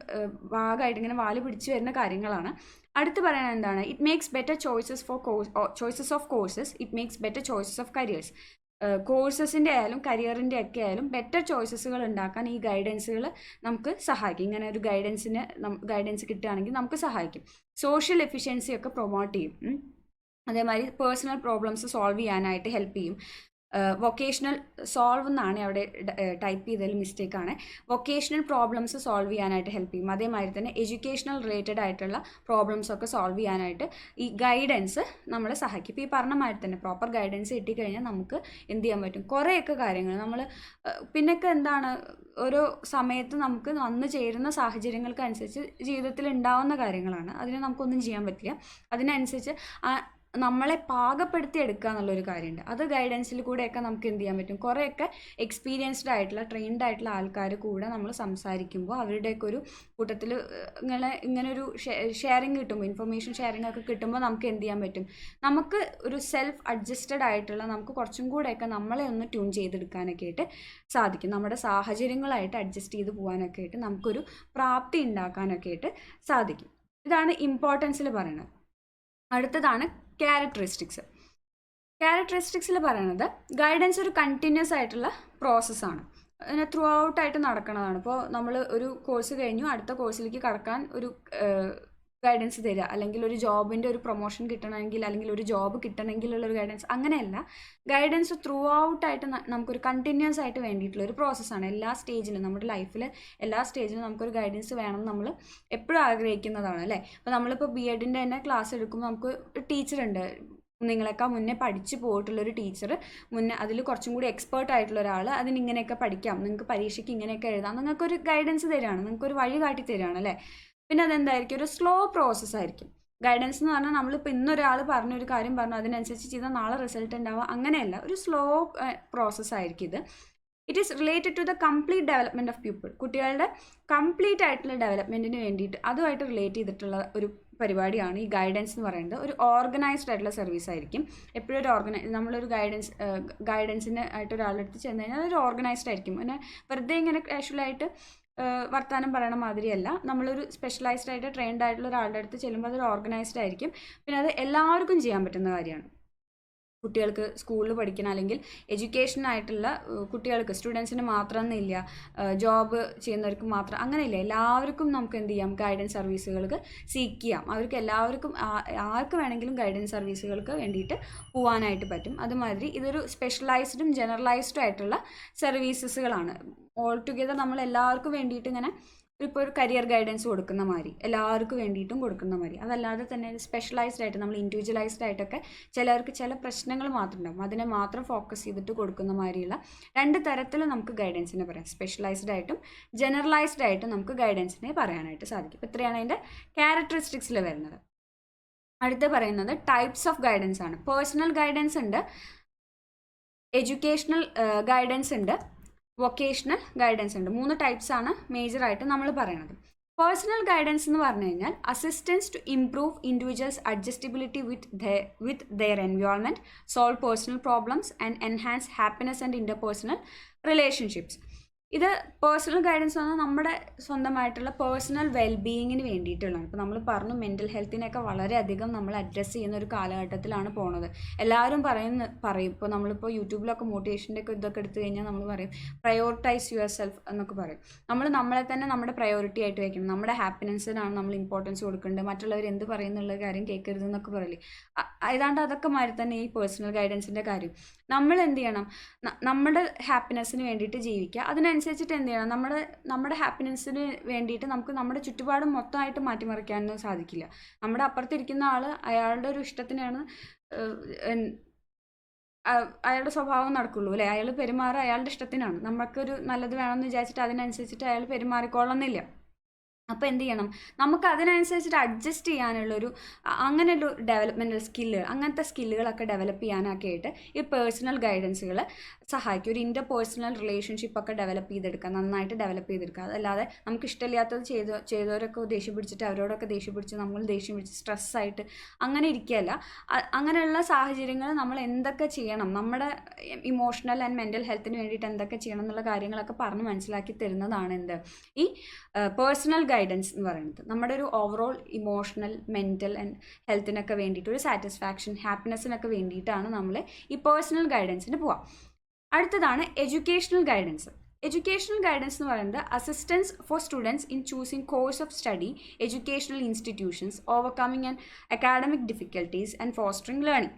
ഭാഗമായിട്ട് ഇങ്ങനെ വാല് പിടിച്ച് വരുന്ന കാര്യങ്ങളാണ്. അടുത്ത് പറയാൻ എന്താണ്, it makes better choices of courses, it makes better choices of careers. കോഴ്സസിൻ്റെ ആയാലും കരിയറിൻ്റെ ഒക്കെ ആയാലും ബെറ്റർ ചോയ്സസുകൾ ഉണ്ടാക്കാൻ ഈ ഗൈഡൻസുകൾ നമുക്ക് സഹായിക്കും. ഇങ്ങനെ ഒരു ഗൈഡൻസ് കിട്ടുകയാണെങ്കിൽ നമുക്ക് സഹായിക്കും. സോഷ്യൽ എഫിഷ്യൻസി ഒക്കെ പ്രൊമോട്ട് ചെയ്യും. അതേമാതിരി പേഴ്സണൽ പ്രോബ്ലംസ് സോൾവ് ചെയ്യാനായിട്ട് ഹെൽപ്പ് ചെയ്യും. വൊക്കേഷണൽ സോൾവ് എന്നാണ് അവിടെ ടൈപ്പ് ചെയ്തതിൽ മിസ്റ്റേക്കാണ്. വൊക്കേഷണൽ പ്രോബ്ലംസ് സോൾവ് ചെയ്യാനായിട്ട് ഹെൽപ്പ് ചെയ്യും. അതേമാതിരി തന്നെ എഡ്യൂക്കേഷണൽ റിലേറ്റഡ് ആയിട്ടുള്ള പ്രോബ്ലംസ് ഒക്കെ സോൾവ് ചെയ്യാനായിട്ട് ഈ ഗൈഡൻസ് നമ്മളെ സഹായിക്കും. ഇപ്പോൾ ഈ പറഞ്ഞ മാതിരി തന്നെ പ്രോപ്പർ ഗൈഡൻസ് കിട്ടിക്കഴിഞ്ഞാൽ നമുക്ക് എന്ത് ചെയ്യാൻ പറ്റും, കുറേയൊക്കെ കാര്യങ്ങൾ നമ്മൾ പിന്നൊക്കെ എന്താണ്, ഓരോ സമയത്ത് നമുക്ക് വന്നു ചേരുന്ന സാഹചര്യങ്ങൾക്കനുസരിച്ച് ജീവിതത്തിൽ ഉണ്ടാവുന്ന കാര്യങ്ങളാണ്, അതിനെ നമുക്കൊന്നും ചെയ്യാൻ പറ്റില്ല. അതിനനുസരിച്ച് നമ്മളെ പാകപ്പെടുത്തി എടുക്കുക എന്നുള്ളൊരു കാര്യമുണ്ട്. അത് ഗൈഡൻസിൽ കൂടെയൊക്കെ നമുക്ക് എന്ത് ചെയ്യാൻ പറ്റും, കുറേയൊക്കെ എക്സ്പീരിയൻസ്ഡ് ആയിട്ടുള്ള ട്രെയിൻഡ് ആയിട്ടുള്ള ആൾക്കാർ കൂടെ നമ്മൾ സംസാരിക്കുമ്പോൾ അവരുടെയൊക്കെ ഒരു കൂട്ടത്തിൽ ഇങ്ങനെ ഒരു ഷെയറിങ് കിട്ടുമ്പോൾ, ഇൻഫർമേഷൻ ഷെയറിംഗ് ഒക്കെ കിട്ടുമ്പോൾ നമുക്ക് എന്ത് ചെയ്യാൻ പറ്റും, നമുക്ക് ഒരു സെൽഫ് അഡ്ജസ്റ്റഡ് ആയിട്ടുള്ള, നമുക്ക് കുറച്ചും കൂടെയൊക്കെ നമ്മളെ ഒന്ന് ട്യൂൺ ചെയ്തെടുക്കാനൊക്കെ ആയിട്ട് സാധിക്കും. നമ്മുടെ സാഹചര്യങ്ങളായിട്ട് അഡ്ജസ്റ്റ് ചെയ്ത് പോകാനൊക്കെ ആയിട്ട് നമുക്കൊരു പ്രാപ്തി ഉണ്ടാക്കാനൊക്കെ ആയിട്ട് സാധിക്കും. ഇതാണ് ഇമ്പോർട്ടൻസിൽ പറയുന്നത്. അടുത്തതാണ് ക്യാരക്ടറിസ്റ്റിക്സിൽ പറയുന്നത്, ഗൈഡൻസ് ഒരു കണ്ടിന്യൂസ് ആയിട്ടുള്ള പ്രോസസ്സാണ്, അതിനെ ത്രൂ ഔട്ടായിട്ട് നടക്കുന്നതാണ്. ഇപ്പോൾ നമ്മൾ ഒരു കോഴ്സ് കഴിഞ്ഞു അടുത്ത കോഴ്സിലേക്ക് കടക്കാൻ ഒരു ഗൈഡൻസ് തരിക, അല്ലെങ്കിൽ ഒരു ജോബിൻ്റെ ഒരു പ്രൊമോഷൻ കിട്ടണമെങ്കിൽ, അല്ലെങ്കിൽ ഒരു ജോബ് കിട്ടണമെങ്കിലുള്ളൊരു ഗൈഡൻസ്, അങ്ങനെയല്ല. ഗൈഡൻസ് ത്രൂ ഔട്ടായിട്ട് നമുക്കൊരു കണ്ടിന്യൂസ് ആയിട്ട് വേണ്ടിയിട്ടുള്ള ഒരു പ്രോസസ്സാണ്. എല്ലാ സ്റ്റേജിലും, നമ്മുടെ ലൈഫിൽ എല്ലാ സ്റ്റേജിലും നമുക്കൊരു ഗൈഡൻസ് വേണം നമ്മൾ എപ്പോഴും ആഗ്രഹിക്കുന്നതാണ് അല്ലേ. അപ്പോൾ നമ്മളിപ്പോൾ BEdൻ്റെ തന്നെ ക്ലാസ് എടുക്കുമ്പോൾ നമുക്ക് ടീച്ചറുണ്ട്, നിങ്ങളെക്കാൾ മുന്നേ പഠിച്ചു പോയിട്ടുള്ളൊരു ടീച്ചർ, മുന്നേ അതിൽ കുറച്ചും കൂടി എക്സ്പേർട്ട് ആയിട്ടുള്ള ഒരാൾ, അതിനിങ്ങനെയൊക്കെ പഠിക്കാം, നിങ്ങൾക്ക് പരീക്ഷയ്ക്ക് ഇങ്ങനെയൊക്കെ എഴുതാം, നിങ്ങൾക്കൊരു ഗൈഡൻസ് തരികയാണ്, നിങ്ങൾക്കൊരു വഴി കാട്ടി തരികയാണ് അല്ലേ. പിന്നെ അതെന്തായിരിക്കും, ഒരു സ്ലോ പ്രോസസ് ആയിരിക്കും. ഗൈഡൻസ് എന്ന് പറഞ്ഞാൽ നമ്മളിപ്പോൾ ഇന്നൊരാൾ പറഞ്ഞൊരു കാര്യം പറഞ്ഞു അതിനനുസരിച്ച് ചെയ്താൽ നാളെ റിസൾട്ട് ഉണ്ടാവുക, അങ്ങനെയല്ല, ഒരു സ്ലോ പ്രോസസ്സായിരിക്കും ഇത്. It is related to the complete development of people. കുട്ടികളുടെ കംപ്ലീറ്റ് ആയിട്ടുള്ള ഡെവലപ്മെൻറ്റിന് വേണ്ടിയിട്ട് അതുമായിട്ട് റിലേറ്റ് ചെയ്തിട്ടുള്ള ഒരു പരിപാടിയാണ് ഈ ഗൈഡൻസ് എന്ന് പറയുന്നത്. ഒരു ഓർഗനൈസ്ഡ് ആയിട്ടുള്ള സർവീസ് ആയിരിക്കും എപ്പോഴും. നമ്മളൊരു ഗൈഡൻസിന് ആയിട്ട് ഒരാളുടെ അടുത്ത് ചെന്ന് കഴിഞ്ഞാൽ അതൊരു ഓർഗനൈസ്ഡ് ആയിരിക്കും. പിന്നെ വെറുതെ ഇങ്ങനെ കാഷ്വലായിട്ട് വർത്താനം പറയണ മാതിരിയല്ല. നമ്മളൊരു സ്പെഷ്യലൈസ്ഡ് ആയിട്ട് ട്രെയിൻഡ് ആയിട്ടുള്ള ഒരാളുടെ അടുത്ത് ചെല്ലുമ്പോൾ അതൊരു ഓർഗനൈസ്ഡ് ആയിരിക്കും. പിന്നെ അത് എല്ലാവർക്കും ചെയ്യാൻ പറ്റുന്ന കാര്യമാണ്. കുട്ടികൾക്ക് സ്കൂളിൽ പഠിക്കണം, അല്ലെങ്കിൽ എഡ്യൂക്കേഷനായിട്ടുള്ള കുട്ടികൾക്ക്, സ്റ്റുഡൻസിന് മാത്രമെന്നില്ല, ജോബ് ചെയ്യുന്നവർക്ക് മാത്രം അങ്ങനെയില്ല, എല്ലാവർക്കും നമുക്ക് എന്ത് ചെയ്യാം, ഗൈഡൻസ് സർവീസുകൾക്ക് സീക്ക് ചെയ്യാം. അവർക്ക് എല്ലാവർക്കും ആർക്ക് വേണമെങ്കിലും ഗൈഡൻസ് സർവീസുകൾക്ക് വേണ്ടിയിട്ട് പോകാനായിട്ട് പറ്റും. അതുമാതിരി ഇതൊരു സ്പെഷ്യലൈസ്ഡും ജനറലൈസ്ഡും ആയിട്ടുള്ള സർവീസസുകളാണ്. ഓൾ ടുഗെദർ നമ്മൾ എല്ലാവർക്കും വേണ്ടിയിട്ട് ഇങ്ങനെ ഇപ്പോൾ ഒരു കരിയർ ഗൈഡൻസ് കൊടുക്കുന്ന മാതിരി, എല്ലാവർക്കും വേണ്ടിയിട്ടും കൊടുക്കുന്ന മാതിരി. അതല്ലാതെ തന്നെ സ്പെഷ്യലൈസ്ഡ് ആയിട്ട് നമ്മൾ ഇൻഡിവിജ്വലൈസ്ഡ് ആയിട്ടൊക്കെ ചിലർക്ക് ചില പ്രശ്നങ്ങൾ മാത്രം ഉണ്ടാകും, അതിനെ മാത്രം ഫോക്കസ് ചെയ്തിട്ട് കൊടുക്കുന്ന മാതിരിയുള്ള രണ്ട് തരത്തിൽ നമുക്ക് ഗൈഡൻസിനെ പറയാം. സ്പെഷ്യലൈസ്ഡ് ആയിട്ടും ജനറലൈസ്ഡ് ആയിട്ടും നമുക്ക് ഗൈഡൻസിനെ പറയാനായിട്ട് സാധിക്കും. ഇപ്പോൾ ഇത്രയാണ് അതിൻ്റെ ക്യാരക്ടറിസ്റ്റിക്സിൽ വരുന്നത്. അടുത്ത് പറയുന്നത് ടൈപ്സ് ഓഫ് ഗൈഡൻസ് ആണ്. പേഴ്സണൽ ഗൈഡൻസ് ഉണ്ട്, എഡ്യൂക്കേഷണൽ ഗൈഡൻസ് ഉണ്ട്, വൊക്കേഷണൽ ഗൈഡൻസ് ഉണ്ട്. 3 ടൈപ്സാണ് മേജറായിട്ട് നമ്മൾ പറയുന്നത്. പേഴ്സണൽ ഗൈഡൻസ് എന്ന് പറഞ്ഞു കഴിഞ്ഞാൽ assistance to improve individuals adjustability with their environment, solve personal problems and enhance happiness and interpersonal relationships. ഇത് പേഴ്സണൽ ഗൈഡൻസ് പറഞ്ഞാൽ നമ്മുടെ സ്വന്തമായിട്ടുള്ള പേഴ്സണൽ വെൽബീയിങ്ങിന് വേണ്ടിയിട്ടുള്ളതാണ്. ഇപ്പോൾ നമ്മൾ പറഞ്ഞു മെൻ്റൽ ഹെൽത്തിനെയൊക്കെ വളരെയധികം നമ്മൾ അഡ്രസ്സ് ചെയ്യുന്ന ഒരു കാലഘട്ടത്തിലാണ് പോകുന്നത്. എല്ലാവരും പറയും. ഇപ്പോൾ നമ്മളിപ്പോൾ യൂട്യൂബിലൊക്കെ മോട്ടിവേഷൻ്റെ ഒക്കെ ഇതൊക്കെ എടുത്തു കഴിഞ്ഞാൽ നമ്മൾ പറയും പ്രയോറിറ്റൈസ് യുവർ സെൽഫ് എന്നൊക്കെ പറയും. നമ്മളെ തന്നെ നമ്മുടെ പ്രയോറിറ്റി ആയിട്ട് വയ്ക്കണം, നമ്മുടെ ഹാപ്പിനെസ്സിനാണ് നമ്മൾ ഇമ്പോർട്ടൻസ് കൊടുക്കേണ്ടത്, മറ്റുള്ളവർ എന്ത് പറയുന്നുള്ള കാര്യം കേൾക്കരുത് എന്നൊക്കെ പറയില്ലേ. ഏതാണ്ട് അതൊക്കെ മാറി തന്നെ ഈ പേഴ്സണൽ ഗൈഡൻസിൻ്റെ കാര്യം. നമ്മൾ എന്ത് ചെയ്യണം, നമ്മുടെ ഹാപ്പിനെസ്സിന് വേണ്ടിയിട്ട് ജീവിക്കുക. അതിനനുസരിച്ചിട്ട് എന്ത് ചെയ്യണം, നമ്മുടെ ഹാപ്പിനെസ്സിന് വേണ്ടിയിട്ട് നമുക്ക് നമ്മുടെ ചുറ്റുപാടും മൊത്തമായിട്ട് മാറ്റിമറിക്കാനൊന്നും സാധിക്കില്ല. നമ്മുടെ അപ്പുറത്തിരിക്കുന്ന ആൾ അയാളുടെ ഒരു ഇഷ്ടത്തിനാണ് അയാളുടെ സ്വഭാവം നടക്കുള്ളൂ അല്ലേ. അയാൾ പെരുമാറുക അയാളുടെ ഇഷ്ടത്തിനാണ്. നമുക്കൊരു നല്ലത് വേണമെന്ന് വിചാരിച്ചിട്ട് അതിനനുസരിച്ചിട്ട് അയാൾ പെരുമാറിക്കൊള്ളുന്നില്ല. അപ്പോൾ എന്ത് ചെയ്യണം, നമുക്ക് അതിനനുസരിച്ചിട്ട് അഡ്ജസ്റ്റ് ചെയ്യാനുള്ളൊരു അങ്ങനെയുള്ള ഡെവലപ്മെൻറ്റൽ സ്കില്ല്, അങ്ങനത്തെ സ്കില്ലുകളൊക്കെ ഡെവലപ്പ് ചെയ്യാനൊക്കെ ആയിട്ട് ഈ പേഴ്സണൽ ഗൈഡൻസുകൾ സഹായിക്കും. ഒരു ഇൻ്റർപേഴ്സണൽ റിലേഷൻഷിപ്പൊക്കെ ഡെവലപ്പ് ചെയ്തെടുക്കുക, നന്നായിട്ട് ഡെവലപ്പ് ചെയ്തെടുക്കുക. അതല്ലാതെ നമുക്ക് ഇഷ്ടമില്ലാത്തത് ചെയ്തവരൊക്കെ ദേഷ്യം പിടിച്ചിട്ട് അവരോടൊക്കെ ദേഷ്യം പിടിച്ച് നമ്മൾ ദേഷ്യം പിടിച്ച് സ്ട്രെസ്സായിട്ട് അങ്ങനെ ഇരിക്കുകയല്ല. അങ്ങനെയുള്ള സാഹചര്യങ്ങൾ നമ്മൾ എന്തൊക്കെ ചെയ്യണം, നമ്മുടെ ഇമോഷണൽ ആൻഡ് മെൻ്റൽ ഹെൽത്തിന് വേണ്ടിയിട്ട് എന്തൊക്കെ ചെയ്യണം എന്നുള്ള കാര്യങ്ങളൊക്കെ പറഞ്ഞ് മനസ്സിലാക്കി തരുന്നതാണ് എന്ത് ഈ പേഴ്സണൽ ഗൈഡൻസ് എന്ന് പറയുന്നത്. നമ്മുടെ ഒരു ഓവറോൾ ഇമോഷണൽ മെൻ്റൽ ആൻഡ് ഹെൽത്തിനൊക്കെ വേണ്ടിയിട്ട്, ഒരു സാറ്റിസ്ഫാക്ഷൻ ഹാപ്പിനെസ്സിനൊക്കെ വേണ്ടിയിട്ടാണ് നമ്മൾ ഈ പേഴ്സണൽ ഗൈഡൻസിന് പോവാം. അടുത്തതാണ് എഡ്യൂക്കേഷണൽ ഗൈഡൻസ്. എഡ്യൂക്കേഷണൽ ഗൈഡൻസ് എന്ന് പറയുന്നത് assistance for students in choosing course of study, educational institutions, overcoming and academic difficulties and fostering learning.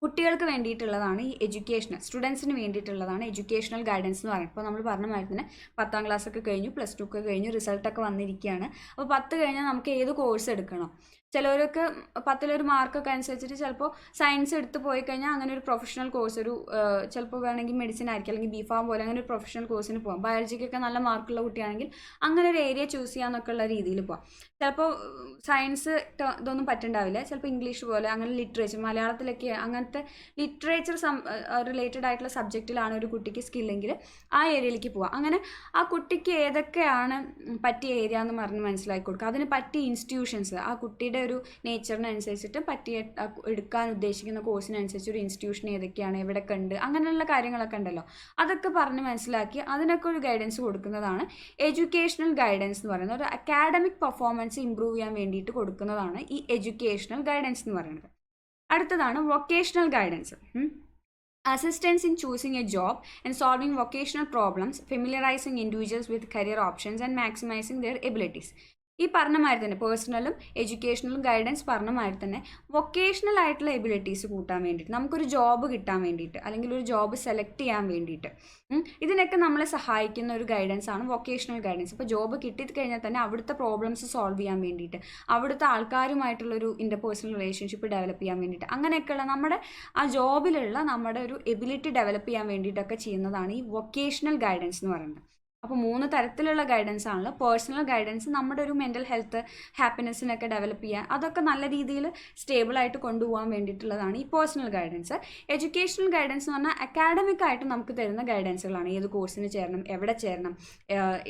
കുട്ടികൾക്ക് വേണ്ടിയിട്ടുള്ളതാണ് ഈ എഡ്യൂക്കേഷണൽ, സ്റ്റുഡൻസിന് വേണ്ടിയിട്ടുള്ളതാണ് എഡ്യൂക്കേഷണൽ ഗൈഡൻസ് എന്ന് പറയുന്നത്. ഇപ്പോൾ നമ്മൾ പറഞ്ഞ മാതിരി തന്നെ 10ാം ക്ലാസ്സൊക്കെ കഴിഞ്ഞു, +2 ഒക്കെ കഴിഞ്ഞു, റിസൾട്ടൊക്കെ വന്നിരിക്കുകയാണ്. അപ്പോൾ 10 കഴിഞ്ഞാൽ നമുക്ക് ഏത് കോഴ്സ് എടുക്കണം. ചിലവർക്ക് 10ൽ മാർക്കൊക്കെ അനുസരിച്ചിട്ട് ചിലപ്പോൾ സയൻസ് എടുത്ത് പോയി കഴിഞ്ഞാൽ അങ്ങനെ ഒരു പ്രൊഫഷണൽ കോഴ്സ്, ചിലപ്പോൾ വേണമെങ്കിൽ മെഡിസിൻ ആയിരിക്കും, അല്ലെങ്കിൽ B.Pharm പോലെ അങ്ങനെ ഒരു പ്രൊഫഷണൽ കോഴ്സിന് പോകാം. ബയോളജിക്കൊക്കെ നല്ല മാർക്കുള്ള കുട്ടിയാണെങ്കിൽ അങ്ങനെ ഒരു ഏരിയ ചൂസ് ചെയ്യാന്നൊക്കെ ഉള്ള രീതിയിൽ പോകാം. ചിലപ്പോൾ സയൻസ് ഇതൊന്നും പറ്റുണ്ടാവില്ല, ചിലപ്പോൾ ഇംഗ്ലീഷ് പോലെ അങ്ങനെ ലിറ്ററേച്ചർ, മലയാളത്തിലൊക്കെ അങ്ങനത്തെ ലിറ്ററേച്ചർ റിലേറ്റഡ് ആയിട്ടുള്ള സബ്ജക്റ്റിലാണ് ഒരു കുട്ടിക്ക് സ്കില്ലെങ്കിൽ ആ ഏരിയയിലേക്ക് പോവാം. അങ്ങനെ ആ കുട്ടിക്ക് ഏതൊക്കെയാണ് പറ്റിയ ഏരിയ എന്ന് പറഞ്ഞ് മനസ്സിലാക്കി കൊടുക്കുക. അതിന് പറ്റിയ ഇൻസ്റ്റിറ്റ്യൂഷൻസ്, ആ കുട്ടിയുടെ ഒരു നേച്ചറിനനുസരിച്ചിട്ട് പറ്റിയ എടുക്കാൻ ഉദ്ദേശിക്കുന്ന കോഴ്സിനനുസരിച്ച് ഒരു ഇൻസ്റ്റിറ്റ്യൂഷൻ ഏതൊക്കെയാണ്, എവിടെയൊക്കെ ഉണ്ട്, അങ്ങനെയുള്ള കാര്യങ്ങളൊക്കെ ഉണ്ടല്ലോ, അതൊക്കെ പറഞ്ഞ് മനസ്സിലാക്കി അതിനൊക്കെ ഒരു ഗൈഡൻസ് കൊടുക്കുന്നതാണ് എഡ്യൂക്കേഷണൽ ഗൈഡൻസ് എന്ന് പറയുന്നത്. ഒരു അക്കാഡമിക് പെർഫോമൻസ് ഇംപ്രൂവ് ചെയ്യാൻ വേണ്ടിയിട്ട് കൊടുക്കുന്നതാണ് ഈ എഡ്യൂക്കേഷണൽ ഗൈഡൻസ് എന്ന് പറയുന്നത്. അടുത്തതാണ് vocational guidance. Assistance in choosing a job and solving vocational problems, familiarizing individuals with career options and maximizing their abilities. ഈ പറഞ്ഞ മാതിരി തന്നെ പേഴ്സണലും എഡ്യൂക്കേഷണലും ഗൈഡൻസ് പറഞ്ഞ മാതിരി തന്നെ വൊക്കേഷണൽ ആയിട്ടുള്ള എബിലിറ്റീസ് കൂട്ടാൻ വേണ്ടിയിട്ട്, നമുക്കൊരു ജോബ് കിട്ടാൻ വേണ്ടിയിട്ട് അല്ലെങ്കിൽ ഒരു ജോബ് സെലക്ട് ചെയ്യാൻ വേണ്ടിയിട്ട് ഇതിനൊക്കെ നമ്മളെ സഹായിക്കുന്ന ഒരു ഗൈഡൻസ് ആണ് വൊക്കേഷണൽ ഗൈഡൻസ്. ഇപ്പോൾ ജോബ് കിട്ടിക്കഴിഞ്ഞാൽ തന്നെ അവിടുത്തെ പ്രോബ്ലംസ് സോൾവ് ചെയ്യാൻ വേണ്ടിയിട്ട്, അവിടുത്തെ ആൾക്കാരുമായിട്ടുള്ളൊരു ഇൻ്റർപേഴ്സണൽ റിലേഷൻഷിപ്പ് ഡെവലപ്പ് ചെയ്യാൻ വേണ്ടിയിട്ട്, അങ്ങനെയൊക്കെയുള്ള നമ്മുടെ ആ ജോബിലുള്ള നമ്മുടെ ഒരു എബിലിറ്റി ഡെവലപ്പ് ചെയ്യാൻ വേണ്ടിയിട്ടൊക്കെ ചെയ്യുന്നതാണ് ഈ വൊക്കേഷണൽ ഗൈഡൻസ് എന്ന് പറയുന്നത്. അപ്പോൾ 3 തരത്തിലുള്ള ഗൈഡൻസ് ആണല്ലോ. പേഴ്സണൽ ഗൈഡൻസ് നമ്മുടെ ഒരു മെൻ്റൽ ഹെൽത്ത്, ഹാപ്പിനെസ്സിനൊക്കെ ഡെവലപ്പ് ചെയ്യാൻ, അതൊക്കെ നല്ല രീതിയിൽ സ്റ്റേബിളായിട്ട് കൊണ്ടുപോകാൻ വേണ്ടിയിട്ടുള്ളതാണ് ഈ പേഴ്സണൽ ഗൈഡൻസ്. എഡ്യൂക്കേഷണൽ ഗൈഡൻസ് എന്ന് പറഞ്ഞാൽ അക്കാഡമിക് ആയിട്ട് നമുക്ക് തരുന്ന ഗൈഡൻസുകളാണ്. ഏത് കോഴ്സിന് ചേരണം, എവിടെ ചേരണം,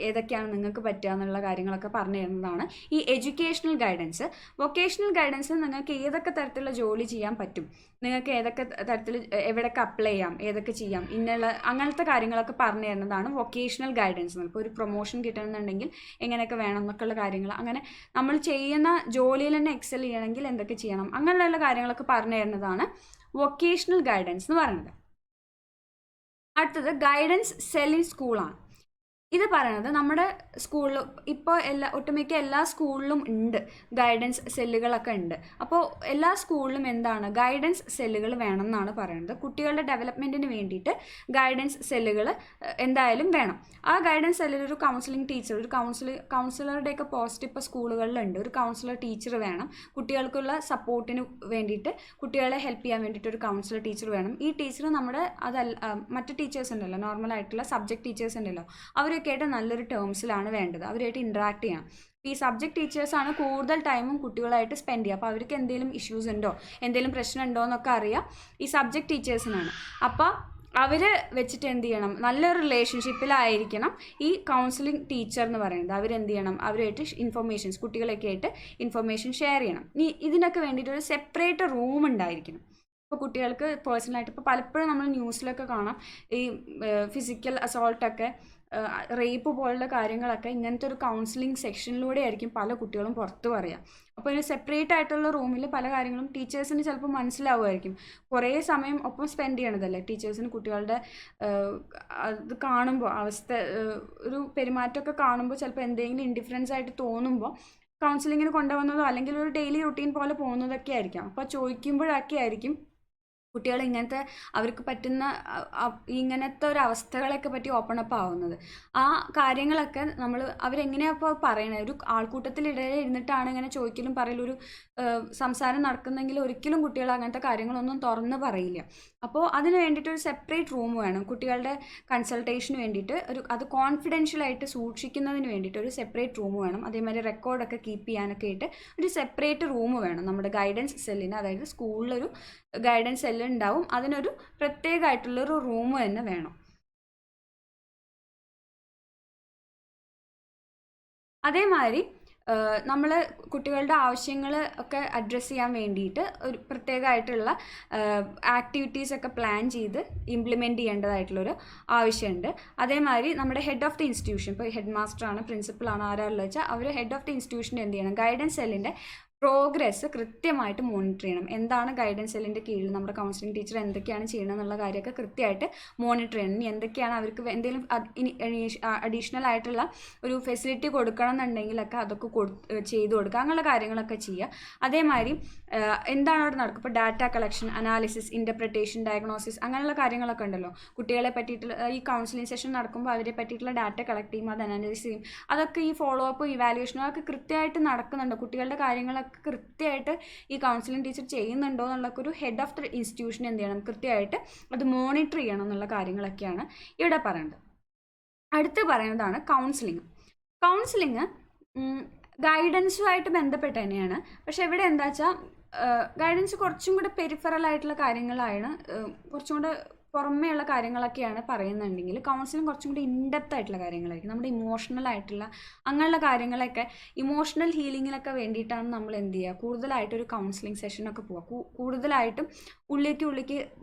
ഏതൊക്കെയാണ് നിങ്ങൾക്ക് പറ്റുക എന്നുള്ള കാര്യങ്ങളൊക്കെ പറഞ്ഞു തരുന്നതാണ് ഈ എഡ്യൂക്കേഷണൽ ഗൈഡൻസ്. വൊക്കേഷണൽ ഗൈഡൻസ് നിങ്ങൾക്ക് ഏതൊക്കെ തരത്തിലുള്ള ജോലി ചെയ്യാൻ പറ്റും, നിങ്ങൾക്ക് ഏതൊക്കെ തരത്തിൽ എവിടെയൊക്കെ അപ്ലൈ ചെയ്യാം, ഏതൊക്കെ ചെയ്യാം, ഇന്നുള്ള അങ്ങനത്തെ കാര്യങ്ങളൊക്കെ പറഞ്ഞു തരുന്നതാണ് വൊക്കേഷണൽ ഗൈഡൻസ്. ഇപ്പോൾ ഒരു പ്രൊമോഷൻ കിട്ടണമെന്നുണ്ടെങ്കിൽ എങ്ങനെയൊക്കെ വേണം എന്നൊക്കെയുള്ള കാര്യങ്ങൾ, അങ്ങനെ നമ്മൾ ചെയ്യുന്ന ജോലിയിൽ തന്നെ എക്സൽ ചെയ്യണമെങ്കിൽ എന്തൊക്കെ ചെയ്യണം, അങ്ങനെയുള്ള കാര്യങ്ങളൊക്കെ പറഞ്ഞു തരുന്നതാണ് വൊക്കേഷണൽ ഗൈഡൻസ് എന്ന് പറയുന്നത്. അടുത്തത് ഗൈഡൻസ് സെൽ ഇൻ സ്കൂളാണ്. ഇത് പറയുന്നത് നമ്മുടെ സ്കൂളിൽ ഇപ്പോൾ ഒട്ടുമിക്ക എല്ലാ സ്കൂളിലും ഉണ്ട് ഗൈഡൻസ് സെല്ലുകളൊക്കെ ഉണ്ട്. അപ്പോൾ എല്ലാ സ്കൂളിലും എന്താണ് ഗൈഡൻസ് സെല്ലുകൾ വേണം എന്നാണ് പറയുന്നത്. കുട്ടികളുടെ ഡെവലപ്മെൻറ്റിന് വേണ്ടിയിട്ട് ഗൈഡൻസ് സെല്ലുകൾ എന്തായാലും വേണം. ആ ഗൈഡൻസ് സെല്ലിൽ ഒരു കൗൺസിലിംഗ് ടീച്ചർ, ഒരു കൗൺസിലറുടെയൊക്കെ പോസ്റ്റ് ഇപ്പോൾ സ്കൂളുകളിലുണ്ട്. ഒരു കൗൺസിലർ ടീച്ചർ വേണം. കുട്ടികൾക്കുള്ള സപ്പോർട്ടിന് വേണ്ടിയിട്ട്, കുട്ടികളെ ഹെൽപ്പ് ചെയ്യാൻ വേണ്ടിയിട്ട് ഒരു കൗൺസിലർ ടീച്ചർ വേണം. ഈ ടീച്ചർ നമ്മുടെ മറ്റ് ടീച്ചേഴ്സ് ഉണ്ടല്ലോ, നോർമലായിട്ടുള്ള സബ്ജക്ട് ടീച്ചേഴ്സ് ഉണ്ടല്ലോ, അവരൊക്കെ ആയിട്ട് നല്ലൊരു ടേംസിലാണ് വേണ്ടത്. അവരായിട്ട് ഇൻട്രാക്ട് ചെയ്യണം. ഈ സബ്ജക്ട് ടീച്ചേഴ്സാണ് കൂടുതൽ ടൈമും കുട്ടികളായിട്ട് സ്പെൻഡ് ചെയ്യുക. അപ്പോൾ അവർക്ക് എന്തെങ്കിലും ഇഷ്യൂസ് ഉണ്ടോ, എന്തെങ്കിലും പ്രശ്നം ഉണ്ടോ എന്നൊക്കെ അറിയാം ഈ സബ്ജക്ട് ടീച്ചേഴ്സിനാണ്. അപ്പോൾ അവർ വെച്ചിട്ട് എന്ത് ചെയ്യണം, നല്ലൊരു റിലേഷൻഷിപ്പിലായിരിക്കണം ഈ കൗൺസിലിംഗ് ടീച്ചർ എന്ന് പറയുന്നത്. അവരെന്ത് ചെയ്യണം, അവരുമായിട്ട് ഇൻഫർമേഷൻസ്, കുട്ടികളൊക്കെ ആയിട്ട് ഇൻഫർമേഷൻ ഷെയർ ചെയ്യണം. ഇതിനൊക്കെ വേണ്ടിയിട്ട് ഒരു സെപ്പറേറ്റ് റൂം ഉണ്ടായിരിക്കണം. ഇപ്പോൾ കുട്ടികൾക്ക് പേഴ്സണലായിട്ട്, ഇപ്പോൾ പലപ്പോഴും നമ്മൾ ന്യൂസിലൊക്കെ കാണാം ഈ ഫിസിക്കൽ അസോൾട്ടൊക്കെ, റേപ്പ് പോലുള്ള കാര്യങ്ങളൊക്കെ ഇങ്ങനത്തെ ഒരു കൗൺസിലിംഗ് സെക്ഷനിലൂടെ ആയിരിക്കും പല കുട്ടികളും പുറത്ത് പറയുക. അപ്പോൾ ഒരു സെപ്പറേറ്റ് ആയിട്ടുള്ള റൂമിൽ പല കാര്യങ്ങളും ടീച്ചേഴ്സിന് ചിലപ്പോൾ മനസ്സിലാവുമായിരിക്കും. കുറേ സമയം ഒപ്പം സ്പെൻഡ് ചെയ്യണതല്ലേ ടീച്ചേഴ്സിന്. കുട്ടികളുടെ അത് കാണുമ്പോൾ, ഒരു പെരുമാറ്റമൊക്കെ കാണുമ്പോൾ ചിലപ്പോൾ എന്തെങ്കിലും ഇൻഡിഫറൻസ് ആയിട്ട് തോന്നുമ്പോൾ കൗൺസിലിങ്ങിന് കൊണ്ടുവന്നതോ അല്ലെങ്കിൽ ഒരു ഡെയിലി റുട്ടീൻ പോലെ പോകുന്നതൊക്കെ ആയിരിക്കാം. അപ്പോൾ ചോദിക്കുമ്പോഴൊക്കെ ആയിരിക്കും കുട്ടികൾ ഇങ്ങനത്തെ അവർക്ക് പറ്റുന്ന ഇങ്ങനത്തെ ഒരു അവസ്ഥകളെയൊക്കെ പറ്റി ഓപ്പൺ അപ്പ് ആവുന്നത്. ആ കാര്യങ്ങളൊക്കെ അവരെങ്ങനെയാണ് ഇപ്പോൾ പറയണത്, ഒരു ആൾക്കൂട്ടത്തിലിടയിൽ ഇരുന്നിട്ടാണ് ഇങ്ങനെ ചോദിക്കലും പറയലും ഒരു സംസാരം നടക്കുന്നെങ്കിൽ ഒരിക്കലും കുട്ടികൾ അങ്ങനത്തെ കാര്യങ്ങളൊന്നും തുറന്ന് പറയില്ല. അപ്പോൾ അതിന് വേണ്ടിയിട്ട് ഒരു സെപ്പറേറ്റ് റൂം വേണം. കുട്ടികളുടെ കൺസൾട്ടേഷന് വേണ്ടിയിട്ട് അത് കോൺഫിഡൻഷ്യലായിട്ട് സൂക്ഷിക്കുന്നതിന് വേണ്ടിയിട്ട് ഒരു സെപ്പറേറ്റ് റൂം വേണം. അതേമാതിരി റെക്കോർഡൊക്കെ കീപ്പ് ചെയ്യാനൊക്കെ ആയിട്ട് ഒരു സെപ്പറേറ്റ് റൂം വേണം നമ്മുടെ ഗൈഡൻസ് സെല്ലിന്. അതായത് സ്കൂളിലൊരു ഗൈഡൻസ് സെല്ല് ഉണ്ടാവും, അതിനൊരു പ്രത്യേകമായിട്ടുള്ളൊരു റൂം തന്നെ വേണം. അതേമാതിരി നമ്മൾ കുട്ടികളുടെ ആവശ്യങ്ങൾ ഒക്കെ അഡ്രസ്സ് ചെയ്യാൻ വേണ്ടിയിട്ട് ഒരു പ്രത്യേകമായിട്ടുള്ള ആക്ടിവിറ്റീസൊക്കെ പ്ലാൻ ചെയ്ത് ഇംപ്ലിമെൻറ്റ് ചെയ്യേണ്ടതായിട്ടുള്ളൊരു ആവശ്യമുണ്ട്. അതേമാതിരി നമ്മുടെ ഹെഡ് ഓഫ് ദി ഇൻസ്റ്റിറ്റ്യൂഷൻ, ഇപ്പോൾ ഹെഡ് മാസ്റ്ററാണ്, പ്രിൻസിപ്പളാണ്, ആരാളുള്ളത് വെച്ചാൽ അവർ ഹെഡ് ഓഫ് ദി ഇൻസ്റ്റിറ്റ്യൂഷൻ എന്ത് ചെയ്യണം, ഗൈഡൻസ് സെല്ലിൻ്റെ പ്രോഗ്രസ് കൃത്യമായിട്ട് മോണിറ്റർ ചെയ്യണം. എന്താണ് ഗൈഡൻസ് സെല്ലിൻ്റെ കീഴിൽ നമ്മുടെ കൗൺസിലിംഗ് ടീച്ചർ എന്തൊക്കെയാണ് ചെയ്യണം എന്നുള്ള കാര്യമൊക്കെ കൃത്യമായിട്ട് മോണിറ്റർ ചെയ്യണം. ഇനി എന്തൊക്കെയാണ് അവർക്ക് എന്തെങ്കിലും അഡീഷണൽ ആയിട്ടുള്ള ഒരു ഫെസിലിറ്റി കൊടുക്കണം എന്നുണ്ടെങ്കിലൊക്കെ അതൊക്കെ ചെയ്തു കൊടുക്കുക, അങ്ങനെയുള്ള കാര്യങ്ങളൊക്കെ ചെയ്യുക. അതേമാതിരി എന്താണ് അവിടെ നടക്കുക, ഇപ്പോൾ data collection, analysis, interpretation, diagnosis, അങ്ങനെയുള്ള കാര്യങ്ങളൊക്കെ ഉണ്ടല്ലോ. കുട്ടികളെ പറ്റിയിട്ടുള്ള ഈ കൗൺസിലിംഗ് സെഷൻ നടക്കുമ്പോൾ അവരെ പറ്റിയിട്ടുള്ള ഡാറ്റ കളക്ട് ചെയ്യും, അത് അനാലിസിസ് ചെയ്യും. അതൊക്കെ ഈ ഫോളോ അപ്പും ഇവാലുവേഷനും ഒക്കെ കൃത്യമായിട്ട് നടക്കുന്നുണ്ട്. കുട്ടികളുടെ കാര്യങ്ങളൊക്കെ കൃത്യമായിട്ട് ഈ കൗൺസിലിംഗ് ടീച്ചർ ചെയ്യുന്നുണ്ടോ എന്നുള്ളൊക്കെ ഒരു ഹെഡ് ഓഫ് ദി ഇൻസ്റ്റിറ്റ്യൂഷൻ എന്ത് ചെയ്യണം, കൃത്യമായിട്ട് അത് മോണിറ്റർ ചെയ്യണം എന്നുള്ള കാര്യങ്ങളൊക്കെയാണ് ഇവിടെ പറയുന്നത്. അടുത്ത് പറയുന്നതാണ് കൗൺസിലിംഗ്. കൗൺസിലിംഗ് ഗൈഡൻസുമായിട്ട് ബന്ധപ്പെട്ട് തന്നെയാണ്. പക്ഷെ ഇവിടെ എന്താ വെച്ചാൽ ഗൈഡൻസ് കുറച്ചും കൂടെ പെരിഫറൽ ആയിട്ടുള്ള കാര്യങ്ങളാണ്, കുറച്ചും കൂടെ പുറമേയുള്ള കാര്യങ്ങളൊക്കെയാണ് പറയുന്നുണ്ടെങ്കിൽ കൗൺസിലിംഗ് കുറച്ചും കൂടി ഇൻഡെപ്ത് ആയിട്ടുള്ള കാര്യങ്ങളായിരിക്കും. നമ്മുടെ ഇമോഷണൽ ആയിട്ടുള്ള അങ്ങനെയുള്ള കാര്യങ്ങളൊക്കെ, ഇമോഷണൽ ഹീലിങ്ങിനൊക്കെ വേണ്ടിയിട്ടാണ് നമ്മൾ എന്ത് ചെയ്യുക, കൂടുതലായിട്ടൊരു കൗൺസിലിംഗ് സെഷനൊക്കെ പോവുക. കൂടുതലായിട്ടും ഉള്ളിലേക്ക്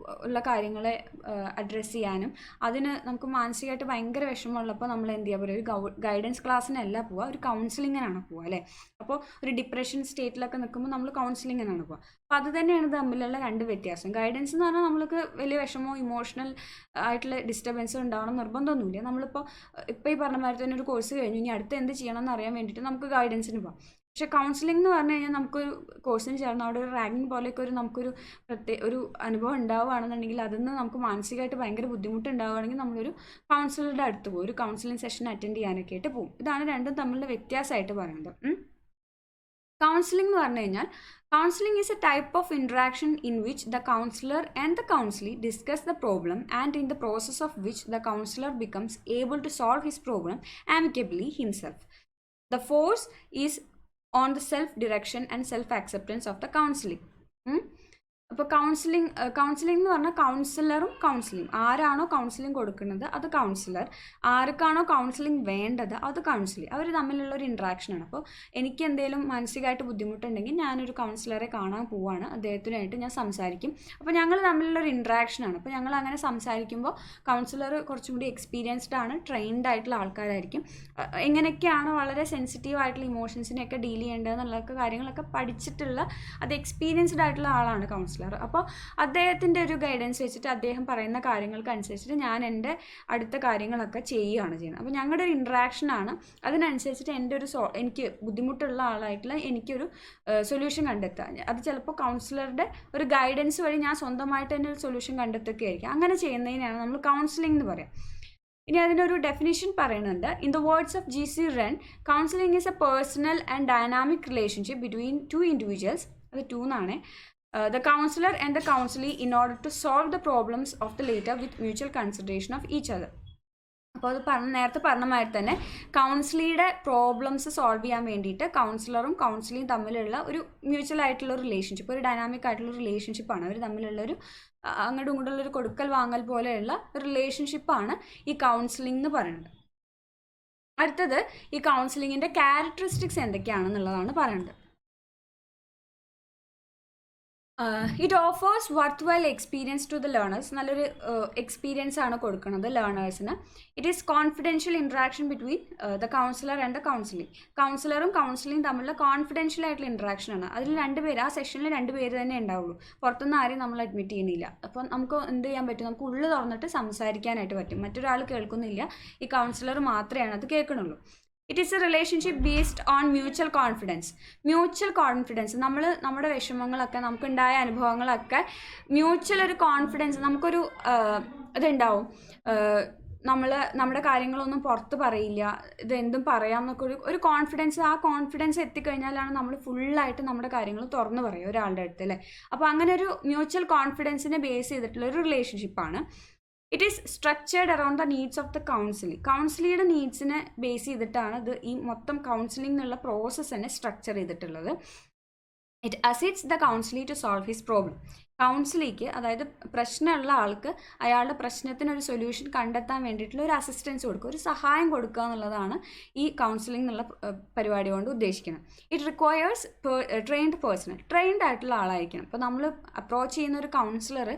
ഉള്ള കാര്യങ്ങളെ അഡ്രസ്സ് ചെയ്യാനും അതിന് നമുക്ക് മാനസികമായിട്ട് ഭയങ്കര വിഷമമുള്ളപ്പോൾ നമ്മൾ എന്ത് ചെയ്യുക പറയുക, ഒരു ഗൈഡൻസ് ക്ലാസ്സിനല്ല പോവുക, ഒരു കൗൺസിലിങ്ങിനാണ് പോവുക അല്ലേ. അപ്പോൾ ഒരു ഡിപ്രഷൻ സ്റ്റേറ്റിലൊക്കെ നിൽക്കുമ്പോൾ നമ്മൾ കൗൺസിലിങ്ങിനാണ് പോവുക. അപ്പോൾ അത് തന്നെയാണ് തമ്മിലുള്ള രണ്ട് വ്യത്യാസം. ഗൈഡൻസ് എന്ന് പറഞ്ഞാൽ നമ്മൾക്ക് വലിയ വിഷമമോ ഇമോഷണൽ ആയിട്ടുള്ള ഡിസ്റ്റർബൻസോ ഉണ്ടാവണം നിർബന്ധമൊന്നുമില്ല. നമ്മളിപ്പോൾ ഈ പറഞ്ഞ മാതിരി തന്നെ ഒരു കോഴ്സ് കഴിഞ്ഞു, ഇനി അടുത്ത് എന്ത് ചെയ്യണം എന്ന് അറിയാൻ വേണ്ടിയിട്ട് നമുക്ക് ഗൈഡൻസിന് പോകാം. പക്ഷെ കൗൺസിലിംഗ് എന്ന് പറഞ്ഞു കഴിഞ്ഞാൽ നമുക്കൊരു കോഴ്സിന് ചേർന്ന് അവിടെ ഒരു റാങ്കിങ് പോലെയൊക്കെ നമുക്കൊരു ഒരു അനുഭവം ഉണ്ടാവുകയാണെന്നുണ്ടെങ്കിൽ അതിന് നമുക്ക് മാനസികമായിട്ട് ഭയങ്കര ബുദ്ധിമുട്ട് ഉണ്ടാവുകയാണെങ്കിൽ നമ്മളൊരു കൗൺസിലറുടെ അടുത്ത് പോകും, ഒരു കൗൺസിലിംഗ് സെഷൻ അറ്റൻഡ് ചെയ്യാനൊക്കെ ആയിട്ട് പോകും. ഇതാണ് രണ്ടും തമ്മിലുള്ള വ്യത്യാസമായിട്ട് പറയുന്നത്. കൗൺസിലിംഗ് എന്ന് പറഞ്ഞു കഴിഞ്ഞാൽ counseling is a type of interaction in which the counselor and the counselee discuss the problem and in the process of which the counselor becomes able to solve his problem amicably himself. The force is on the self-direction and self-acceptance of the counseling. അപ്പോൾ കൗൺസിലിംഗ് എന്ന് പറഞ്ഞാൽ കൗൺസിലറും കൗൺസിലിംഗ്, ആരാണോ കൗൺസിലിംഗ് കൊടുക്കുന്നത് അത് കൗൺസിലർ, ആർക്കാണോ കൗൺസിലിംഗ് വേണ്ടത് അത് കൗൺസിലി, അവർ തമ്മിലുള്ള ഒരു ഇൻട്രാക്ഷനാണ്. അപ്പോൾ എനിക്ക് എന്തെങ്കിലും മാനസികമായിട്ട് ബുദ്ധിമുട്ടുണ്ടെങ്കിൽ ഞാനൊരു കൗൺസിലറെ കാണാൻ പോവുകയാണ്, അദ്ദേഹത്തിനായിട്ട് ഞാൻ സംസാരിക്കും. അപ്പോൾ ഞങ്ങൾ തമ്മിലുള്ളൊരു ഇൻട്രാക്ഷനാണ്. അപ്പോൾ ഞങ്ങൾ അങ്ങനെ സംസാരിക്കുമ്പോൾ കൗൺസിലർ കുറച്ചും കൂടി എക്സ്പീരിയൻസ്ഡ് ആണ്, ട്രെയിൻഡ് ആയിട്ടുള്ള ആൾക്കാരായിരിക്കും. എങ്ങനെയൊക്കെയാണ് വളരെ സെൻസിറ്റീവ് ആയിട്ടുള്ള ഇമോഷൻസിനെയൊക്കെ ഡീൽ ചെയ്യേണ്ടതെന്നുള്ള കാര്യങ്ങളൊക്കെ പഠിച്ചിട്ടുള്ള അത് എക്സ്പീരിയൻസ്ഡ് ആയിട്ടുള്ള ആളാണ് കൗൺസിലർ. അപ്പോൾ അദ്ദേഹത്തിൻ്റെ ഒരു ഗൈഡൻസ് വെച്ചിട്ട് അദ്ദേഹം പറയുന്ന കാര്യങ്ങൾക്ക് അനുസരിച്ചിട്ട് ഞാൻ എൻ്റെ അടുത്ത കാര്യങ്ങളൊക്കെ ചെയ്യുകയാണ് ചെയ്യുന്നത്. അപ്പോൾ ഞങ്ങളുടെ ഒരു ഇൻട്രാക്ഷനാണ്, അതിനനുസരിച്ചിട്ട് എൻ്റെ ഒരു എനിക്ക് ബുദ്ധിമുട്ടുള്ള ആളായിട്ടുള്ള എനിക്കൊരു സൊല്യൂഷൻ കണ്ടെത്തുക. അത് ചിലപ്പോൾ കൗൺസിലറുടെ ഒരു ഗൈഡൻസ് വഴി ഞാൻ സ്വന്തമായിട്ട് തന്നെ ഒരു സൊല്യൂഷൻ കണ്ടെത്തുകയൊക്കെ ആയിരിക്കും. അങ്ങനെ ചെയ്യുന്നതിനാണ് നമ്മൾ കൗൺസിലിംഗ് എന്ന് പറയാം. ഇനി അതിനൊരു ഡെഫിനിഷൻ പറയുന്നുണ്ട്. In the words of G.C. Wren, counselling is A personal and dynamic relationship between two individuals. അത് ടു എന്നാണ്. The counselor and the counselee in order to solve the problems of the latter with mutual consideration of each other. അപ്പോൾ അത് നേരത്തെ പറഞ്ഞ മാതിരി തന്നെ കൗൺസിലിയുടെ പ്രോബ്ലംസ് സോൾവ് ചെയ്യാൻ വേണ്ടിയിട്ട് കൗൺസിലറും കൗൺസിലിയും തമ്മിലുള്ള ഒരു മ്യൂച്വൽ ആയിട്ടുള്ള റിലേഷൻഷിപ്പ്, ഒരു ഡൈനാമിക് ആയിട്ടുള്ള റിലേഷൻഷിപ്പാണ്. അവർ തമ്മിലുള്ളൊരു അങ്ങോട്ടും ഇങ്ങോട്ടുള്ളൊരു കൊടുക്കൽ വാങ്ങൽ പോലെയുള്ള റിലേഷൻഷിപ്പാണ് ഈ കൗൺസിലിംഗ് എന്ന് പറയുന്നത്. അടുത്തത് ഈ കൗൺസിലിങ്ങിൻ്റെ ക്യാരക്ടറിസ്റ്റിക്സ് എന്തൊക്കെയാണെന്നുള്ളതാണ് പറയുന്നത്. It offers worthwhile experience to the learners. നല്ലൊരു എക്സ്പീരിയൻസ് ആണ് കൊടുക്കുന്നത് ലേണേഴ്സിന്. It is confidential interaction between the counsellor and the counselling. കൗൺസിലറും കൗൺസിലിംഗ് തമ്മിലുള്ള കോൺഫിഡൻഷ്യൽ ആയിട്ടുള്ള ഇൻട്രാക്ഷനാണ്. അതിൽ രണ്ടുപേര്, ആ സെഷനിൽ രണ്ടുപേര് തന്നെ ഉണ്ടാവുള്ളൂ, പുറത്തുനിന്ന് ആരെയും നമ്മൾ അഡ്മിറ്റ് ചെയ്യുന്നില്ല. അപ്പോൾ നമുക്ക് എന്ത് ചെയ്യാൻ പറ്റും, നമുക്ക് ഉള്ളിൽ തുറന്നിട്ട് സംസാരിക്കാനായിട്ട് പറ്റും. മറ്റൊരാൾ കേൾക്കുന്നില്ല, ഈ കൗൺസിലർ മാത്രമേ അത് കേൾക്കണുള്ളൂ. It is a relationship based on mutual confidence. Mutual confidence, നമ്മുടെ വിഷമങ്ങളൊക്കെ നമുക്കുണ്ടായ അനുഭവങ്ങളൊക്കെ മ്യൂച്വൽ ഒരു കോൺഫിഡൻസ് നമുക്കൊരു ഇതുണ്ടാവും. നമ്മുടെ കാര്യങ്ങളൊന്നും പുറത്ത് പറയില്ല, ഇതെന്തും പറയാമെന്നൊക്കെ ഒരു കോൺഫിഡൻസ്, ആ കോൺഫിഡൻസ് എത്തിക്കഴിഞ്ഞാലാണ് നമ്മൾ ഫുള്ളായിട്ട് നമ്മുടെ കാര്യങ്ങൾ തുറന്നു പറയുക ഒരാളുടെ അടുത്ത് അല്ലേ. അപ്പോൾ അങ്ങനെ ഒരു മ്യൂച്വൽ കോൺഫിഡൻസിനെ ബേസ് ചെയ്തിട്ടുള്ള ഒരു റിലേഷൻഷിപ്പാണ്. It is structured around the needs of the counsellee. കൗൺസിലിയുടെ നീഡ്സിനെ ബേസ് ചെയ്തിട്ടാണ് ഇത് ഈ മൊത്തം കൗൺസിലിംഗ് എന്നുള്ള പ്രോസസ്സ് തന്നെ സ്ട്രക്ചർ ചെയ്തിട്ടുള്ളത്. It assists the counsellee to solve his problem. കൗൺസിലിക്ക്, അതായത് പ്രശ്നമുള്ള ആൾക്ക് അയാളുടെ പ്രശ്നത്തിനൊരു സൊല്യൂഷൻ കണ്ടെത്താൻ വേണ്ടിയിട്ടുള്ള ഒരു അസിസ്റ്റൻസ് കൊടുക്കുക, ഒരു സഹായം കൊടുക്കുക എന്നുള്ളതാണ് ഈ കൗൺസിലിംഗ് എന്നുള്ള പരിപാടി കൊണ്ട് ഉദ്ദേശിക്കുന്നത്. It requires trained personal, trained ആയിട്ടുള്ള ആളായിരിക്കണം. ഇപ്പോൾ നമ്മൾ അപ്രോച്ച് ചെയ്യുന്ന ഒരു കൗൺസിലർ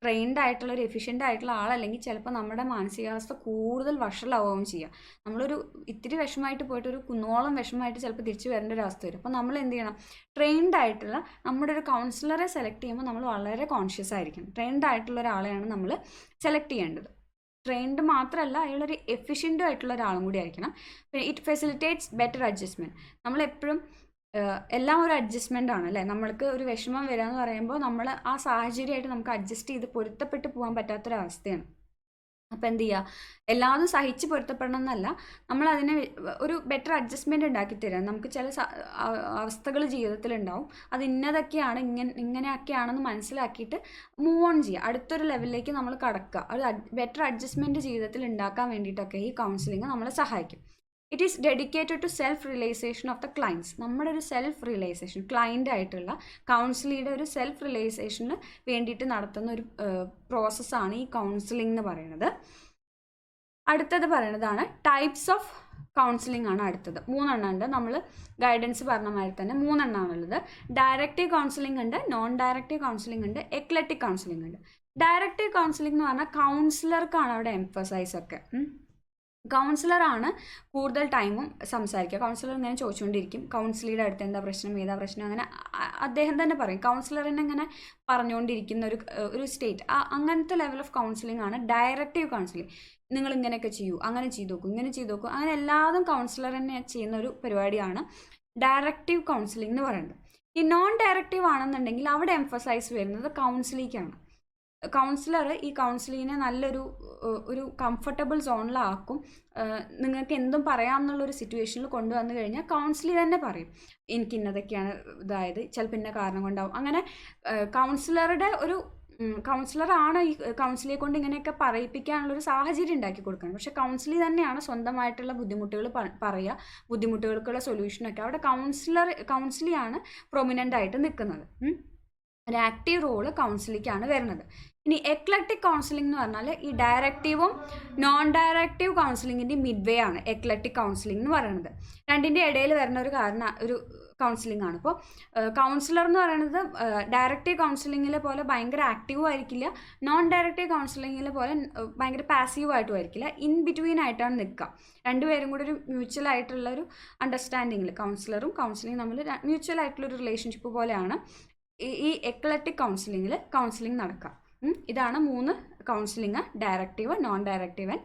ട്രെയിൻഡ് ആയിട്ടുള്ള ഒരു എഫിഷ്യൻ്റ് ആയിട്ടുള്ള ആളല്ലെങ്കിൽ ചിലപ്പോൾ നമ്മുടെ മാനസികാവസ്ഥ കൂടുതൽ വഷളാവുകയും ചെയ്യുക. നമ്മളൊരു ഇത്തിരി വിഷമമായിട്ട് പോയിട്ട് ഒരു കുന്നോളം വിഷമമായിട്ട് ചിലപ്പോൾ തിരിച്ചു വരേണ്ട ഒരു അവസ്ഥ വരും. അപ്പോൾ നമ്മൾ എന്ത് ചെയ്യണം, ട്രെയിൻഡ് ആയിട്ടുള്ള നമ്മുടെ ഒരു കൗൺസിലറെ സെലക്ട് ചെയ്യുമ്പോൾ നമ്മൾ വളരെ കോൺഷ്യസ് ആയിരിക്കണം. ട്രെയിൻഡ് ആയിട്ടുള്ള ഒരാളെയാണ് നമ്മൾ സെലക്ട് ചെയ്യേണ്ടത്. ട്രെയിൻഡ് മാത്രമല്ല, അയാളൊരു എഫിഷ്യൻ്റും ആയിട്ടുള്ള ഒരാളും കൂടി ആയിരിക്കണം. പിന്നെ ഇറ്റ് ഫെസിലിറ്റേറ്റ്സ് ബെറ്റർ അഡ്ജസ്റ്റ്മെൻറ്റ്. നമ്മളെപ്പോഴും എല്ലാം ഒരു അഡ്ജസ്റ്റ്മെൻ്റ് ആണ് അല്ലേ. നമ്മൾക്ക് ഒരു വിഷമം വരിക എന്ന് പറയുമ്പോൾ നമ്മൾ ആ സാഹചര്യമായിട്ട് നമുക്ക് അഡ്ജസ്റ്റ് ചെയ്ത് പൊരുത്തപ്പെട്ട് പോകാൻ പറ്റാത്തൊരവസ്ഥയാണ്. അപ്പോൾ എന്ത് ചെയ്യുക, എല്ലാതും സഹിച്ച് പൊരുത്തപ്പെടണം എന്നല്ല, നമ്മളതിനെ ഒരു ബെറ്റർ അഡ്ജസ്റ്റ്മെൻറ്റ് ഉണ്ടാക്കി തരാം. നമുക്ക് ചില അവസ്ഥകൾ ജീവിതത്തിലുണ്ടാവും, അത് ഇന്നതൊക്കെയാണ്, ഇങ്ങനെയൊക്കെയാണെന്ന് മനസ്സിലാക്കിയിട്ട് മൂവ് ഓൺ ചെയ്യുക, അടുത്തൊരു ലെവലിലേക്ക് നമ്മൾ കടക്കുക. ഒരു ബെറ്റർ അഡ്ജസ്റ്റ്മെൻറ്റ് ജീവിതത്തിൽ ഉണ്ടാക്കാൻ വേണ്ടിയിട്ടൊക്കെ ഈ കൗൺസിലിംഗ് നമ്മളെ സഹായിക്കും. It is dedicated to self realisation of the clients. നമ്മുടെ ഒരു സെൽഫ് റിയലൈസേഷൻ, ക്ലയൻ്റ് ആയിട്ടുള്ള കൗൺസിലിയുടെ ഒരു സെൽഫ് റിയലൈസേഷന് വേണ്ടിയിട്ട് നടത്തുന്ന ഒരു പ്രോസസ്സാണ് ഈ കൗൺസിലിംഗ് എന്ന് പറയുന്നത്. അടുത്തത് പറയുന്നതാണ് ടൈപ്സ് ഓഫ് കൗൺസിലിംഗ് ആണ് അടുത്തത്. 3 എണ്ണം ഉണ്ട്. നമ്മൾ ഗൈഡൻസ് പറഞ്ഞ മാതിരി തന്നെ 3 എണ്ണമാണുള്ളത്. ഡയറക്റ്റീവ് കൗൺസിലിംഗ് ഉണ്ട്, നോൺ ഡയറക്റ്റീവ് കൗൺസിലിംഗ് ഉണ്ട്, എക്ലറ്റിക് കൗൺസിലിംഗ് ഉണ്ട്. ഡയറക്റ്റീവ് കൗൺസിലിംഗ് എന്ന് പറഞ്ഞാൽ കൗൺസിലർക്കാണ് അവിടെ എംഫസൈസ് ഒക്കെ. കൗൺസിലറാണ് കൂടുതൽ ടൈമും സംസാരിക്കുക. കൗൺസിലർ ഇങ്ങനെ ചോദിച്ചുകൊണ്ടിരിക്കും, കൗൺസിലിയുടെ അടുത്ത് എന്താ പ്രശ്നം, ഏതാ പ്രശ്നം, അങ്ങനെ അദ്ദേഹം തന്നെ പറയും. കൗൺസിലറിനെ ഇങ്ങനെ പറഞ്ഞുകൊണ്ടിരിക്കുന്ന ഒരു സ്റ്റേറ്റ്, അങ്ങനത്തെ ലെവൽ ഓഫ് കൗൺസിലിംഗ് ആണ് ഡയറക്റ്റീവ് കൗൺസിലിംഗ്. നിങ്ങൾ ഇങ്ങനെയൊക്കെ ചെയ്യൂ, അങ്ങനെ ചെയ്ത് നോക്കൂ, ഇങ്ങനെ ചെയ്ത് നോക്കൂ, അങ്ങനെ എല്ലാതും കൗൺസിലർ തന്നെ ചെയ്യുന്ന ഒരു പരിപാടിയാണ് ഡയറക്റ്റീവ് കൗൺസിലിംഗ് എന്ന് പറയുന്നത്. ഈ നോൺ ഡയറക്റ്റീവ് ആണെന്നുണ്ടെങ്കിൽ അവിടെ എംഫസൈസ് വരുന്നത് കൗൺസിലിംഗാണ്. കൗൺസിലർ ഈ കൗൺസിലിങ്ങിനെ ഒരു കംഫർട്ടബിൾ സോണിലാക്കും. നിങ്ങൾക്ക് എന്തും പറയാമെന്നുള്ളൊരു സിറ്റുവേഷനിൽ കൊണ്ടുവന്നു കഴിഞ്ഞാൽ കൗൺസിലർ തന്നെ പറയും, എനിക്ക് ഇന്നതൊക്കെയാണ് ഇതായത്, ചിലപ്പോൾ ഇന്ന കാരണം കൊണ്ടാവും. അങ്ങനെ കൗൺസിലറാണ് ഈ കൗൺസിലിയെ കൊണ്ട് ഇങ്ങനെയൊക്കെ പറയിപ്പിക്കാനുള്ളൊരു സാഹചര്യം ഉണ്ടാക്കി കൊടുക്കണം. പക്ഷേ കൗൺസിലർ തന്നെയാണ് സ്വന്തമായിട്ടുള്ള ബുദ്ധിമുട്ടുകൾ പറയുക, ബുദ്ധിമുട്ടുകൾക്കുള്ള സൊല്യൂഷനൊക്കെ അവിടെ കൗൺസിലിയാണ് പ്രൊമിനൻ്റ് ആയിട്ട് നിൽക്കുന്നത്. ഒരു ആക്റ്റീവ് റോള് കൗൺസിലിംഗാണ് വരുന്നത്. ഇനി എക്ലക്റ്റിക് കൗൺസിലിംഗ് എന്ന് പറഞ്ഞാൽ ഈ ഡയറക്റ്റീവും നോൺ ഡയറക്റ്റീവ് കൗൺസിലിങ്ങിൻ്റെ മിഡ് ആണ് എക്ലക്റ്റിക് കൗൺസിലിംഗ് എന്ന് പറയുന്നത്. രണ്ടിൻ്റെ ഇടയിൽ വരുന്ന ഒരു കൗൺസിലിംഗ് ആണ്. അപ്പോൾ കൗൺസിലർ എന്ന് പറയുന്നത് ഡയറക്റ്റീവ് കൗൺസിലിങ്ങിലെ പോലെ ഭയങ്കര ആക്റ്റീവും ആയിരിക്കില്ല, നോൺ ഡയറക്റ്റീവ് കൗൺസിലിങ്ങിലെ പോലെ ഭയങ്കര പാസീവ് ആയിട്ടും ആയിരിക്കില്ല, ഇൻ ബിറ്റ്വീൻ ആയിട്ടാണ് നിൽക്കുക. രണ്ടുപേരും കൂടി ഒരു മ്യൂച്വൽ ആയിട്ടുള്ള ഒരു അണ്ടർസ്റ്റാൻഡിങ്ങിൽ കൗൺസിലറും കൗൺസിലിംഗ് തമ്മിൽ മ്യൂച്വൽ ആയിട്ടുള്ളൊരു റിലേഷൻഷിപ്പ് പോലെയാണ് ഈ എക്ലക്റ്റിക് കൗൺസിലിംഗ് നടക്കുക. ഇതാണ് 3 counselling: directive, non directive and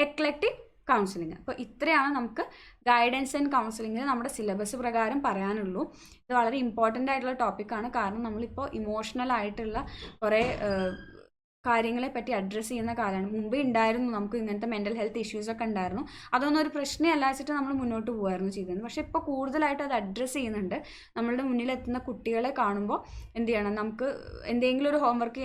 eclectic counselling. അപ്പോൾ ഇത്രയാണ് നമുക്ക് ഗൈഡൻസ് ആൻഡ് കൗൺസിലിംഗിൽ നമ്മുടെ സിലബസ് പ്രകാരം പറയാനുള്ളൂ. ഇത് വളരെ ഇമ്പോർട്ടൻ്റ് ആയിട്ടുള്ള ടോപ്പിക്കാണ്. കാരണം നമ്മളിപ്പോൾ ഇമോഷണൽ ആയിട്ടുള്ള കുറേ കാര്യങ്ങളെ പറ്റി അഡ്രസ്സ് ചെയ്യുന്ന കാലമാണ്. മുമ്പേ ഉണ്ടായിരുന്നു, നമുക്ക് ഇങ്ങനത്തെ മെൻ്റൽ ഹെൽത്ത് ഇഷ്യൂസൊക്കെ ഉണ്ടായിരുന്നു. അതൊന്നും ഒരു പ്രശ്നമല്ല വെച്ചിട്ട് നമ്മൾ മുന്നോട്ട് പോകുമായിരുന്നു ചെയ്തിരുന്നത്. പക്ഷേ ഇപ്പോൾ കൂടുതലായിട്ട് അത് അഡ്രസ്സ് ചെയ്യുന്നുണ്ട്. നമ്മളുടെ മുന്നിലെത്തുന്ന കുട്ടികളെ കാണുമ്പോൾ എന്ത് ചെയ്യണം, നമുക്ക് എന്തെങ്കിലും ഒരു ഹോംവർക്ക്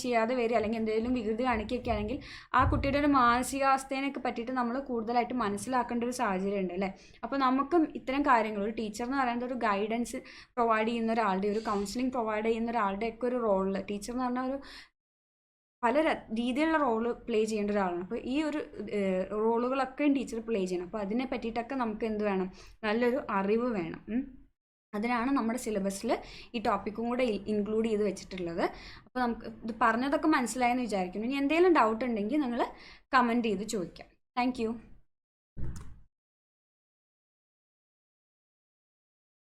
ചെയ്യാതെ വരിക, അല്ലെങ്കിൽ എന്തെങ്കിലും വികൃതി കാണിക്കുകയൊക്കെ ആണെങ്കിൽ ആ കുട്ടിയുടെ ഒരു മാനസികാവസ്ഥേനൊക്കെ പറ്റിയിട്ട് നമ്മൾ കൂടുതലായിട്ട് മനസ്സിലാക്കേണ്ട ഒരു സാഹചര്യം ഉണ്ട് അല്ലേ. അപ്പോൾ നമുക്കും ഇത്തരം കാര്യങ്ങൾ, ഒരു ടീച്ചർ എന്ന് പറയുന്നത് ഒരു ഗൈഡൻസ് പ്രൊവൈഡ് ചെയ്യുന്ന ഒരാളുടെ, ഒരു കൗൺസിലിംഗ് പ്രൊവൈഡ് ചെയ്യുന്ന ഒരാളുടെ ഒക്കെ ഒരു റോളിൽ, ടീച്ചർ എന്ന് പറഞ്ഞാൽ ഒരു പല രീതിയിലുള്ള റോള് പ്ലേ ചെയ്യേണ്ട ഒരാളാണ്. അപ്പോൾ ഈ ഒരു റോളുകളൊക്കെയും ടീച്ചർ പ്ലേ ചെയ്യണം. അപ്പോൾ അതിനെ പറ്റിയിട്ടൊക്കെ നമുക്ക് എന്ത് വേണം, നല്ലൊരു അറിവ് വേണം. അതിനാണ് നമ്മുടെ സിലബസിൽ ഈ ടോപ്പിക്കും കൂടെ ഇൻക്ലൂഡ് ചെയ്ത് വെച്ചിട്ടുള്ളത്. അപ്പോൾ നമുക്ക് ഇത് പറഞ്ഞതൊക്കെ മനസ്സിലായെന്ന് വിചാരിക്കുന്നു. ഇനി എന്തെങ്കിലും ഡൗട്ട് ഉണ്ടെങ്കിൽ നിങ്ങൾ കമൻറ്റ് ചെയ്ത് ചോദിക്കാം. താങ്ക്